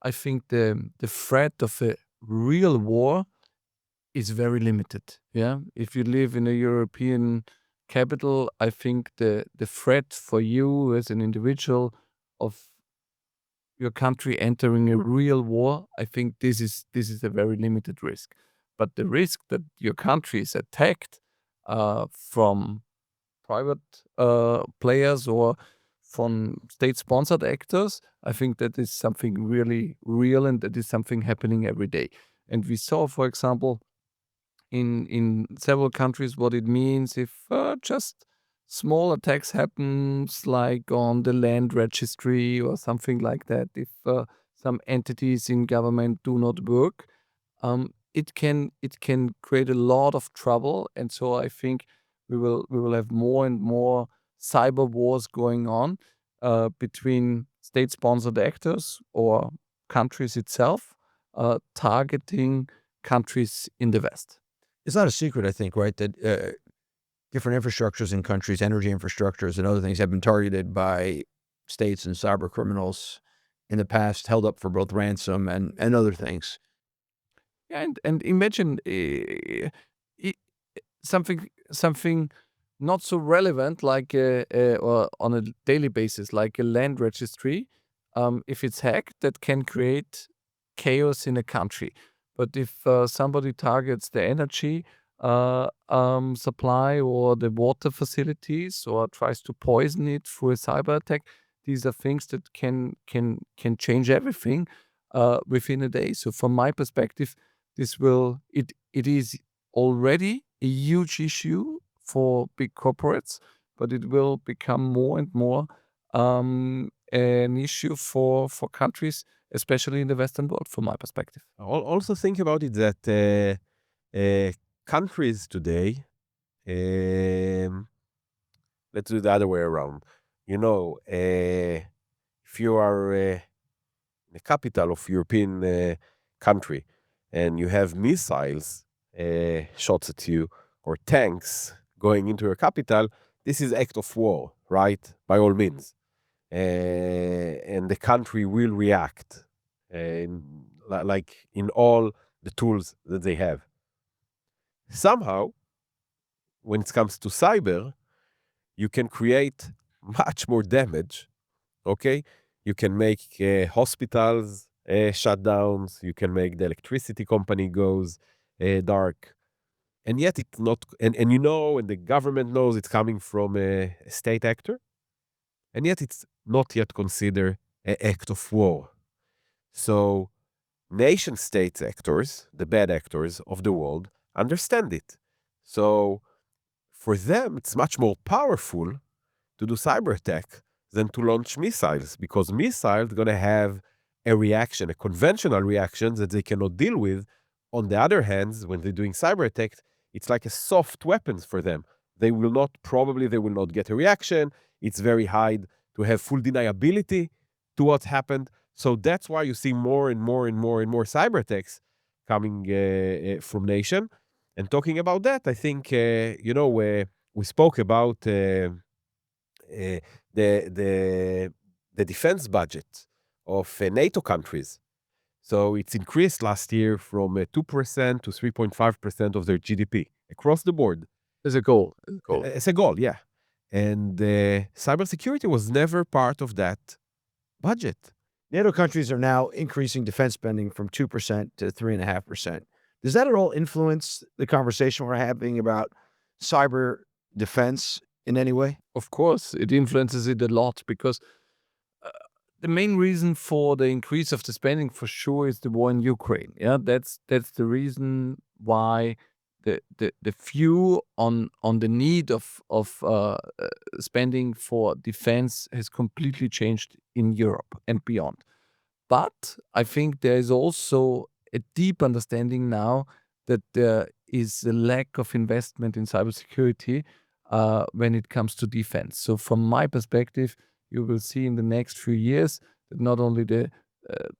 I think the threat of a real war is very limited. Yeah, if you live in a European capital, I think the threat for you as an individual of your country entering a real war, I think this is a very limited risk. But the risk that your country is attacked from private players or from state-sponsored actors, I think that is something really real, and that is something happening every day. And we saw, for example, in several countries what it means if just small attacks happens, like on the land registry or something like that. If some entities in government do not work, it can create a lot of trouble. And so I think we will have more and more cyber wars going on between state-sponsored actors or countries itself targeting countries in the West.
It's not a secret, I think, right, that different infrastructures in countries, energy infrastructures and other things, have been targeted by states and cyber criminals in the past, held up for both ransom and other things.
And imagine something not so relevant, like or on a daily basis, like a land registry. If it's hacked, that can create chaos in a country. But if somebody targets the energy supply or the water facilities, or tries to poison it through a cyber attack, these are things that can change everything within a day. So from my perspective, it is already a huge issue for big corporates, but it will become more and more an issue for countries, especially in the Western world, from my perspective.
Also think about it that countries today, let's do the other way around. You know, if you are in the capital of European country and you have missiles shots at you or tanks going into your capital, this is act of war, right? By all means. and the country will react like in all the tools that they have. Somehow, when it comes to cyber, you can create much more damage, okay? You can make hospitals shutdowns, you can make the electricity company goes dark. And yet it's not, and and the government knows it's coming from a state actor, and yet it's not yet considered an act of war. So nation state actors, the bad actors of the world, understand it. So for them, it's much more powerful to do cyber attack than to launch missiles, because missiles are going to have a reaction, a conventional reaction that they cannot deal with. On the other hand, when they're doing cyber attacks, it's like a soft weapons for them. They will not get a reaction. It's very hard to have full deniability to what happened. So that's why you see more and more and more and more cyber attacks coming from nation. And talking about that, I think, we spoke about the defense budget of NATO countries. So it's increased last year from 2% to 3.5% of their GDP across the board.
As a goal.
It's a goal, yeah. And cybersecurity was never part of that budget.
NATO countries are now increasing defense spending from 2% to 3.5%. Does that at all influence the conversation we're having about cyber defense in any way?
Of course, it influences it a lot, because the main reason for the increase of the spending for sure is the war in Ukraine. Yeah, that's the reason why the view on the need of spending for defense has completely changed in Europe and beyond. But I think there is also a deep understanding now that there is a lack of investment in cybersecurity when it comes to defense. So from my perspective, you will see in the next few years that not only the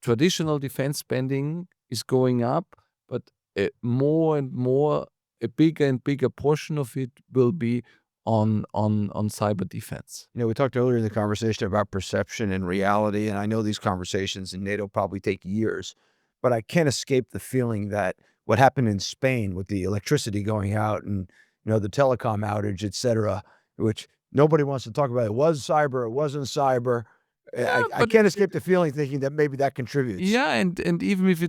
traditional defense spending is going up, but more and more, a bigger and bigger portion of it will be on cyber defense.
We talked earlier in the conversation about perception and reality, and I know these conversations in NATO probably take years, but I can't escape the feeling that what happened in Spain with the electricity going out and the telecom outage, et cetera, which nobody wants to talk about. It was cyber, it wasn't cyber. I can't escape the feeling thinking that maybe that contributes.
Yeah, and even if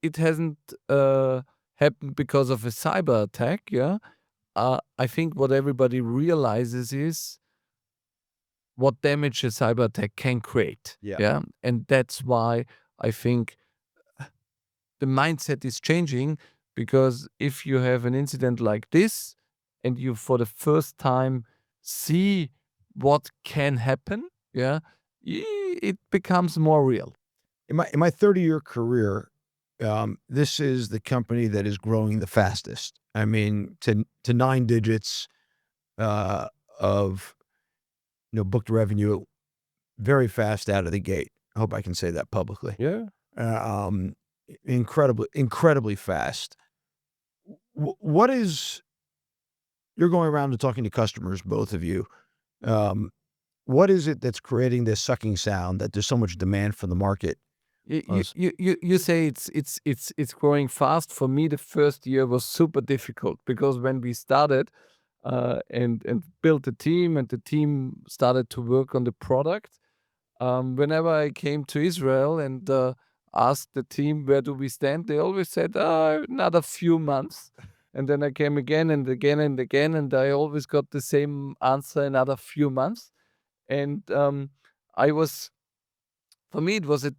it hasn't happened because of a cyber attack, yeah, I think what everybody realizes is what damage a cyber attack can create.
Yeah.
And that's why I think the mindset is changing, because if you have an incident like this and you for the first time see what can happen, yeah, it becomes more real.
In my 30-year career, this is the company that is growing the fastest. I mean, to 9 digits of booked revenue, very fast out of the gate. I hope I can say that publicly.
Yeah.
Incredibly fast. What is, you're going around and talking to customers, both of you. What is it that's creating this sucking sound that there's so much demand from the market?
You say it's growing fast. For me, the first year was super difficult, because when we started and built a team, and the team started to work on the product, whenever I came to Israel and asked the team where do we stand, they always said another few months. And then I came again and again and again, and I always got the same answer, another few months. And for me, it was a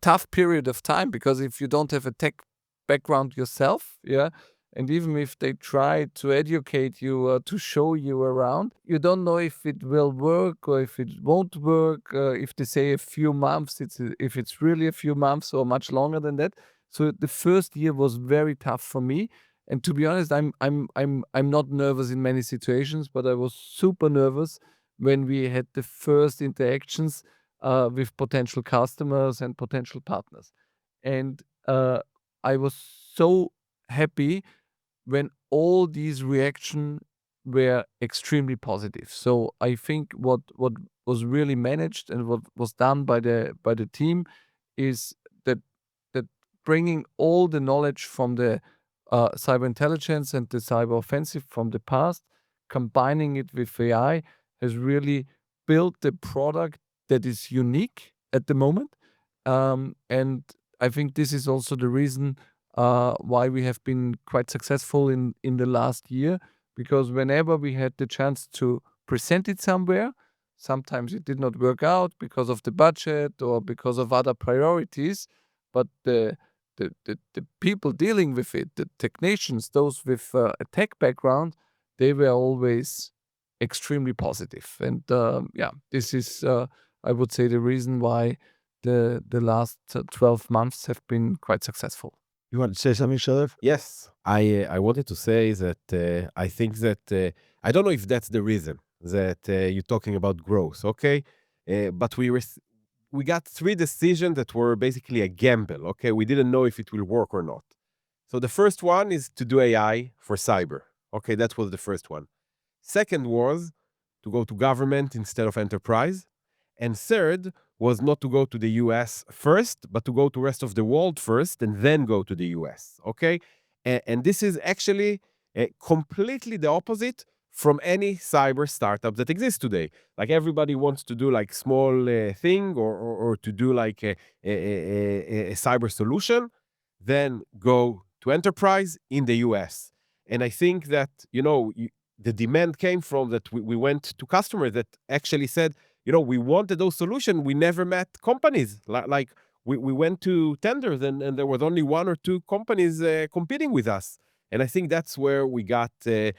tough period of time, because if you don't have a tech background yourself, yeah, and even if they try to educate you, to show you around, you don't know if it will work or if it won't work. If they say a few months, if it's really a few months or much longer than that. So the first year was very tough for me. And to be honest, I'm not nervous in many situations, but I was super nervous when we had the first interactions with potential customers and potential partners. And I was so happy when all these reactions were extremely positive. So I think what was really managed and what was done by the team is that bringing all the knowledge from the cyber intelligence and the cyber offensive from the past, combining it with AI, has really built a product that is unique at the moment. And I think this is also the reason why we have been quite successful in the last year, because whenever we had the chance to present it somewhere, sometimes it did not work out because of the budget or because of other priorities, but the people dealing with it, the technicians, those with a tech background, they were always extremely positive. And this is, I would say, the reason why the last 12 months have been quite successful.
You want to say something, Shalev?
Yes, I wanted to say that I think that I don't know if that's the reason that you're talking about growth, okay? But we got 3 decisions that were basically a gamble, okay? We didn't know if it will work or not. So the first one is to do AI for cyber, okay? That was the first one. Second was to go to government instead of enterprise. And third was not to go to the US first, but to go to rest of the world first and then go to the US, okay? And this is actually completely the opposite from any cyber startup that exists today. Like everybody wants to do like small thing or to do like a cyber solution, then go to enterprise in the US. And I think that, the demand came from that we went to customers that actually said, we wanted those solutions. We never met companies. Like we went to tenders and there was only 1 or 2 companies competing with us. And I think that's where we got the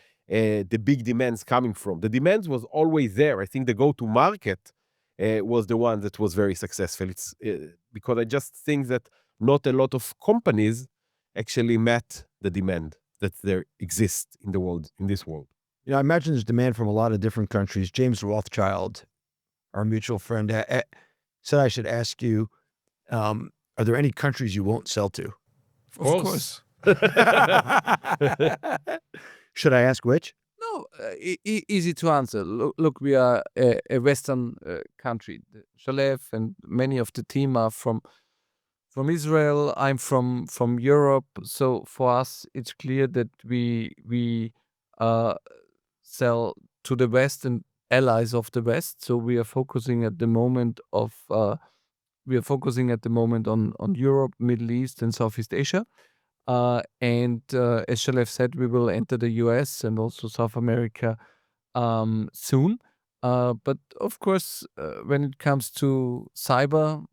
big demands coming from. The demands was always there. I think the go-to-market was the one that was very successful. It's because I just think that not a lot of companies actually met the demand that there exists in the world, in this world.
I imagine there's demand from a lot of different countries. James Rothschild, our mutual friend, said I should ask you, are there any countries you won't sell to?
Of course.
Should I ask which?
No, easy to answer. Look, we are a Western country. Shalev and many of the team are from Israel. I'm from Europe. So for us, it's clear that we sell to the West and allies of the West. So we are focusing at the moment on Europe, Middle East, and Southeast Asia. And as Shalev said, we will enter the US and also South America soon. But of course, when it comes to cyber,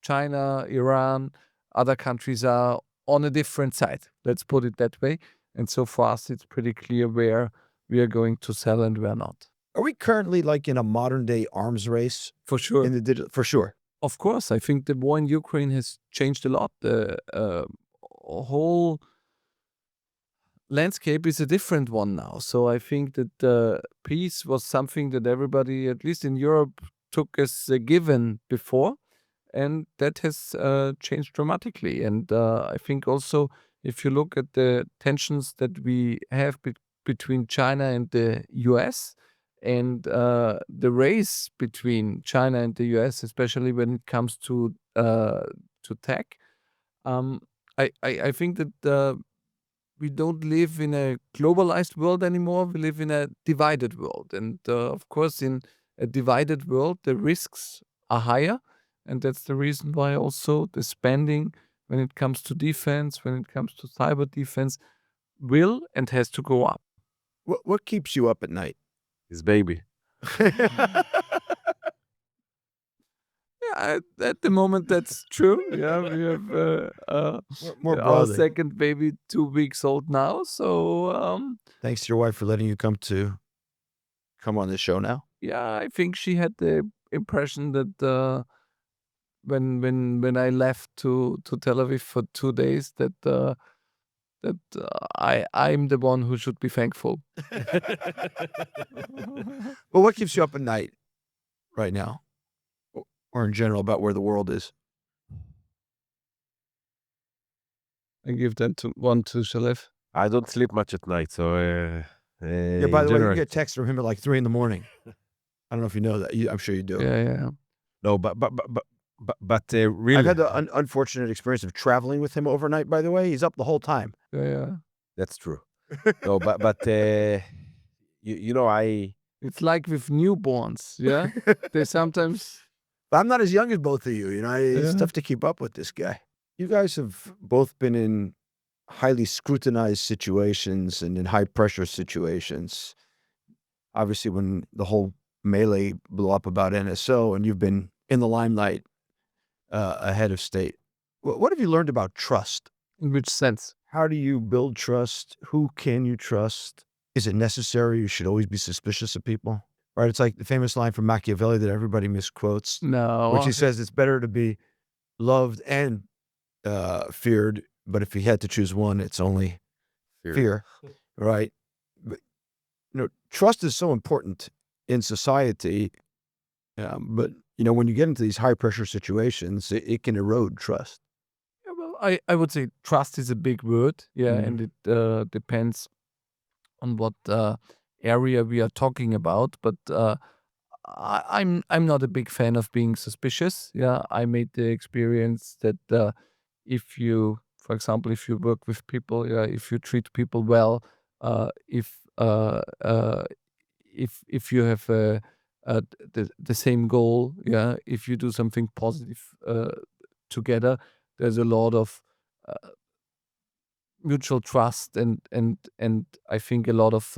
China, Iran, other countries are on a different side. Let's put it that way. And so for us, it's pretty clear where we are going to sell and where not.
Are we currently like in a modern day arms race?
For sure.
In the digital, for sure.
Of course, I think the war in Ukraine has changed a lot. The whole landscape is a different one now. So I think that peace was something that everybody, at least in Europe, took as a given before. And that has changed dramatically. And I think also, if you look at the tensions that we have between China and the US, and the race between China and the US, especially when it comes to tech, I think that we don't live in a globalized world anymore. We live in a divided world. And of course, in a divided world, the risks are higher. And that's the reason why also the spending when it comes to defense, when it comes to cyber defense, will and has to go up.
What keeps you up at night?
His baby.
Yeah, at the moment that's true. Yeah, we have
More
our
broadly.
second baby, 2 weeks old now. So
Thanks to your wife for letting you come on this show now.
yeah, I think she had the impression that when I left to Tel Aviv for 2 days, that I'm the one who should be thankful.
Well, what keeps you up at night right now? Or in general about where the world is?
I give that one to Shalev.
I don't sleep much at night, so
Yeah, by
in
the way, you
general.
get texts from him at like 3 in the morning. I don't know if you know that. I'm sure you do.
Yeah.
No, but
I've
really,
had the unfortunate experience of traveling with him overnight, by the way. He's up the whole time.
Yeah.
that's true. No, but you know,
It's like with newborns. Yeah. They sometimes.
But I'm not as young as both of you. It's
Yeah.
tough to keep up with this guy. You guys have both been in highly scrutinized situations and in high pressure situations. Obviously, when the whole melee blew up about NSO, and you've been in the limelight, a head of state. What have you learned about trust?
In which sense?
How do you build trust? Who can you trust? Is it necessary? You should always be suspicious of people, right? It's like the famous line from Machiavelli that everybody misquotes,
No.
which he says it's better to be loved and feared, but if he had to choose one, it's only fear, right? But, trust is so important in society, but when you get into these high pressure situations, it can erode trust.
Yeah, well, I would say trust is a big word. Yeah,
Mhm.
and it depends on what area we are talking about. But I'm not a big fan of being suspicious. Yeah, I made the experience that if you, for example, if you work with people, yeah, if you treat people well, if if you have the same goal, yeah, if you do something positive together, there's a lot of mutual trust and I think a lot of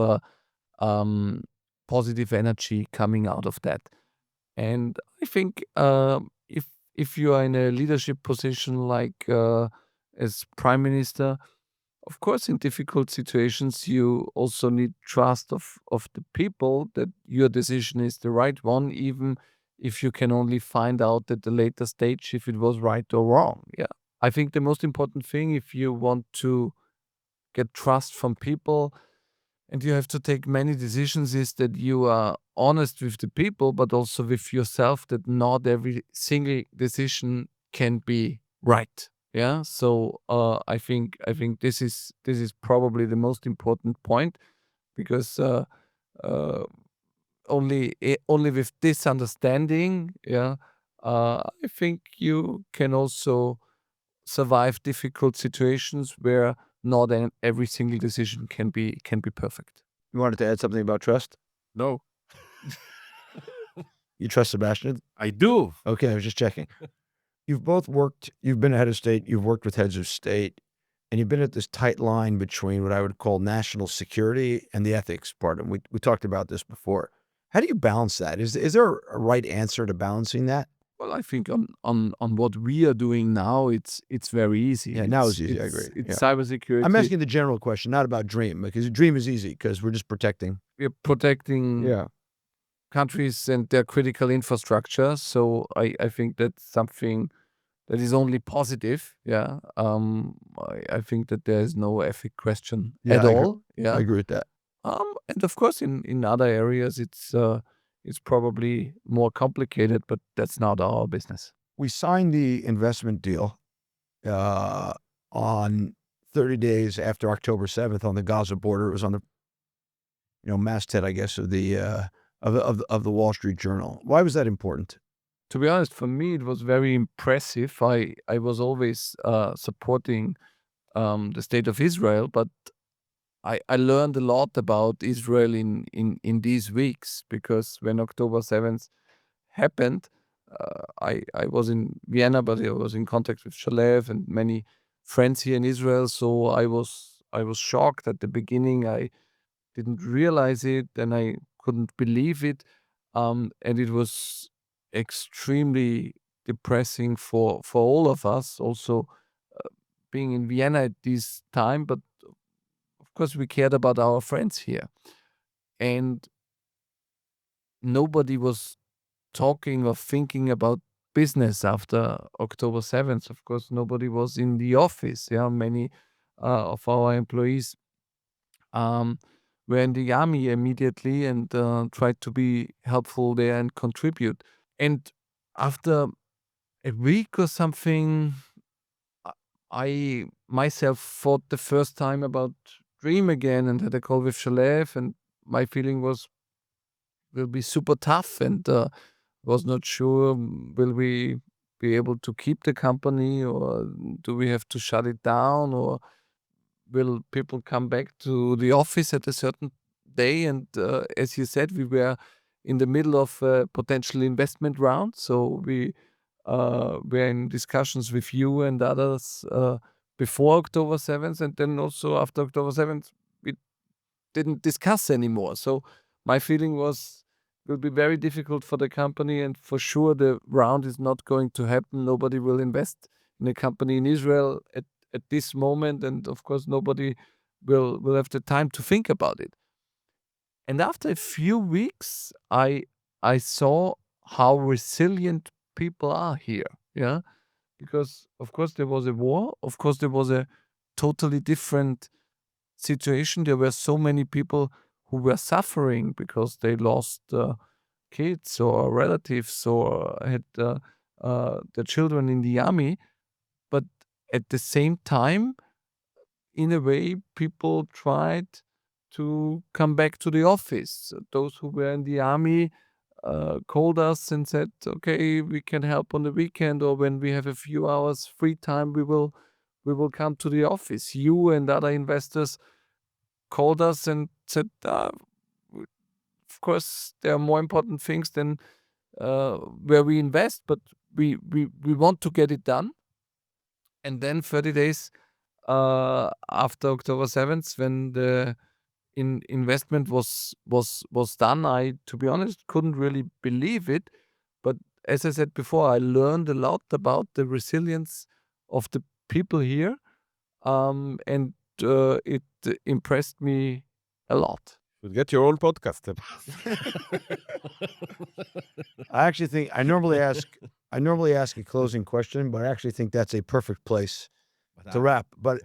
um, positive energy coming out of that. And I think if you are in a leadership position like as prime minister, of course, in difficult situations, you also need trust of the people that your decision is the right one, even if you can only find out at the later stage if it was right or wrong. Yeah. I think the most important thing, if you want to get trust from people and you have to take many decisions, is that you are honest with the people, but also with yourself, that not every single decision can be right. Yeah. So I think this is probably the most important point, because uh, only with this understanding, yeah, I think you can also survive difficult situations where not every single decision can be perfect.
You wanted to add something about trust?
no,
You trust Sebastian?
I do.
Okay, I was just checking. You've been a head of state, you've worked with heads of state, and you've been at this tight line between what I would call national security and the ethics part. And we talked about this before. How do you balance that? Is there a right answer to balancing that?
Well, I think on what we are doing now, it's very easy.
Yeah, now it's easy. I agree.
It's
Yeah.
cybersecurity.
I'm asking the general question, not about Dream, because Dream is easy because we're just protecting.
We're protecting
Yeah.
countries and their critical infrastructure. So I think that's something that is only positive. Yeah. I think that there is no ethic question
Yeah,
at
I agree.
all. Yeah.
I agree with that.
And of course, in other areas, it's probably more complicated, but that's not our business.
We signed the investment deal on 30 days after October 7th on the Gaza border. It was on the masthead, I guess, of the of the Wall Street Journal. Why was that important?
To be honest, for me, it was very impressive. I was always supporting the state of Israel, but I learned a lot about Israel in these weeks, because when October 7th happened, I was in Vienna, but I was in contact with Shalev and many friends here in Israel. So I was shocked at the beginning. I didn't realize it, and I couldn't believe it, and it was extremely depressing for all of us. Also, being in Vienna at this time, but of course we cared about our friends here, and nobody was talking or thinking about business after October 7th. Of course, nobody was in the office. Yeah, many of our employees were in the army immediately and tried to be helpful there and contribute. And after a week or something, I myself thought the first time about dream again and had a call with Shalev, and my feeling was will be super tough, and was not sure, will we be able to keep the company, or do we have to shut it down, or will people come back to the office at a certain day? And as you said, we were in the middle of a potential investment round, so we were in discussions with you and others before October 7th, and then also after October 7th, we didn't discuss anymore. So my feeling was it will be very difficult for the company, and for sure the round is not going to happen. Nobody will invest in a company in Israel at this moment, and of course nobody will have the time to think about it. And after a few weeks, I saw how resilient people are here. Yeah, because of course there was a war. Of course there was a totally different situation. There were so many people who were suffering because they lost kids or relatives, or had their children in the army. But at the same time, in a way, people tried to come back to the office. Those who were in the army called us and said, "Okay, we can help on the weekend, or when we have a few hours free time, we will come to the office." You and other investors called us and said, "Of course, there are more important things than where we invest, but we want to get it done." And then 30 days after October 7th, when the investment was done, I, to be honest, couldn't really believe it. But as I said before, I learned a lot about the resilience of the people here, and it impressed me a lot.
You get your own podcast.
I actually think I normally ask a closing question, but I actually think that's a perfect place to wrap. But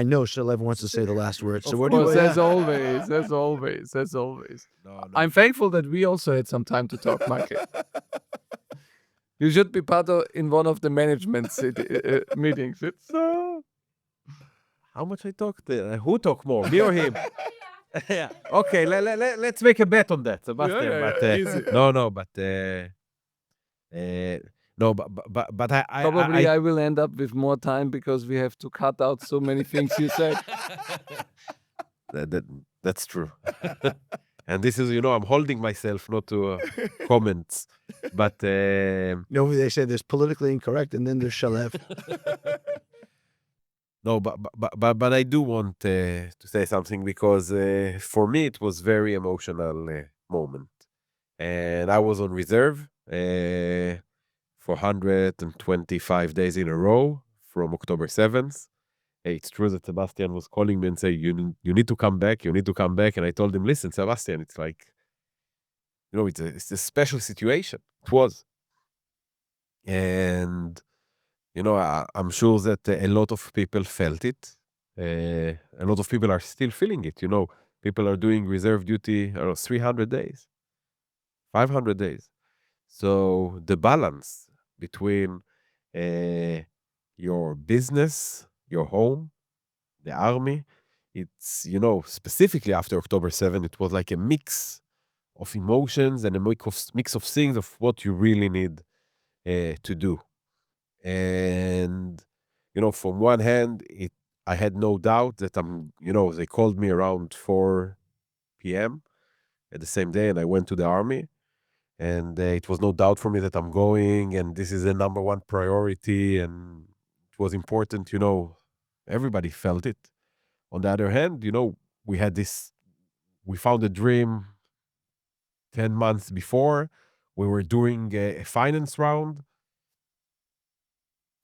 I know Shalev wants to say the last word. So
Of
what do you?
course, as always, as always, as always.
No.
I'm thankful that we also had some time to talk, Michael. You should be part of in one of the management meetings. It's
How much I talked? Who talk more, me or him? Yeah. Okay, let's make a bet on that, Sebastian.
Yeah,
but
easy.
no, but no, but
probably I will end up with more time because we have to cut out so many things you said.
that's true. And this is, I'm holding myself not to comments, but
No, they say there's politically incorrect, and then there's Shalev.
no, but I do want to say something, because for me it was very emotional moment, and I was on reserve for 125 days in a row from October 7th. It's true that Sebastian was calling me and saying, you need to come back, you need to come back. And I told him, listen, Sebastian, it's like, it's a special situation. It was. And, I'm sure that a lot of people felt it. A lot of people are still feeling it. People are doing reserve duty 300 days, 500 days. So the balance between your business, your home, the army, it's, specifically after October 7th, it was like a mix of emotions and a mix of things of what you really need to do. And, from one hand, I had no doubt that they called me around 4 p.m. at the same day, and I went to the army. And it was no doubt for me that I'm going, and this is the number one priority, and it was important, everybody felt it. On the other hand, we found a dream 10 months before. We were doing a finance round.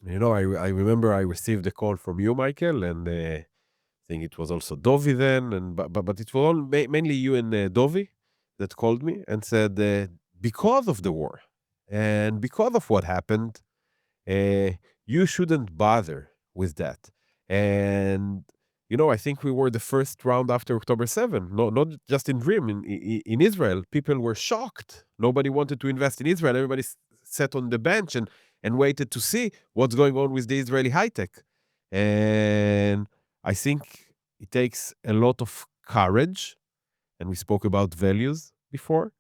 I remember I received a call from you, Michael, and I think it was also Dovi then, but it was all mainly you and Dovi that called me and said, because of the war and because of what happened, you shouldn't bother with that. And, I think we were the first round after October 7th, not just in Dream, in Israel. People were shocked. Nobody wanted to invest in Israel. Everybody sat on the bench and waited to see what's going on with the Israeli high tech. And I think it takes a lot of courage, and we spoke about values before,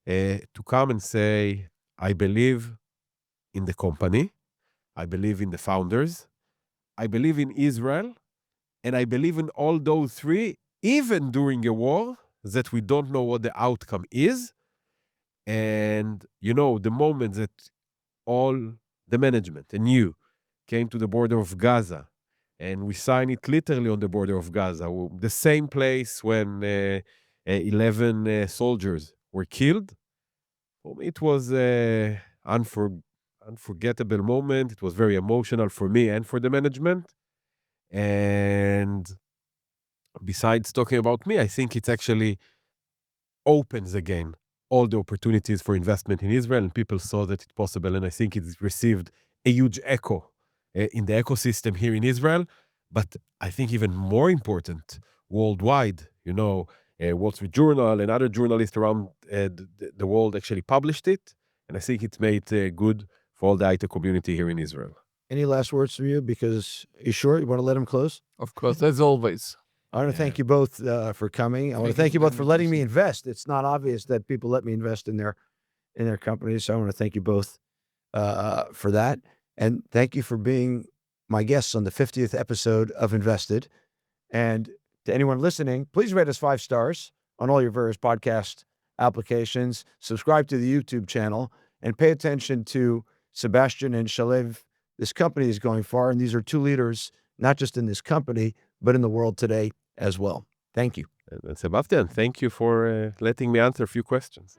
to come and say, I believe in the company, I believe in the founders, I believe in Israel, and I believe in all those three, even during a war that we don't know what the outcome is. And, the moment that all the management and you came to the border of Gaza, and we signed it literally on the border of Gaza, the same place when 11 soldiers were killed. For me, it was an unforgettable moment. It was very emotional for me and for the management. And besides talking about me, I think it actually opens again all the opportunities for investment in Israel, and people saw that it's possible. And I think it's received a huge echo in the ecosystem here in Israel. But I think even more important, worldwide, Wall Street Journal and other journalists around the world actually published it. And I think it's made good for all the IT community here in Israel.
Any last words from you? Because you sure you want to let him close?
Of course, as always.
I want to thank you both for coming. I want to thank you both for letting me invest. It's not obvious that people let me invest in their companies. So I want to thank you both for that. And thank you for being my guests on the 50th episode of Invested. And to anyone listening, please rate us 5 stars on all your various podcast applications. Subscribe to the YouTube channel and pay attention to Sebastian and Shalev. This company is going far, and these are 2 leaders, not just in this company, but in the world today as well. Thank you.
And Sebastian, thank you for letting me answer a few questions.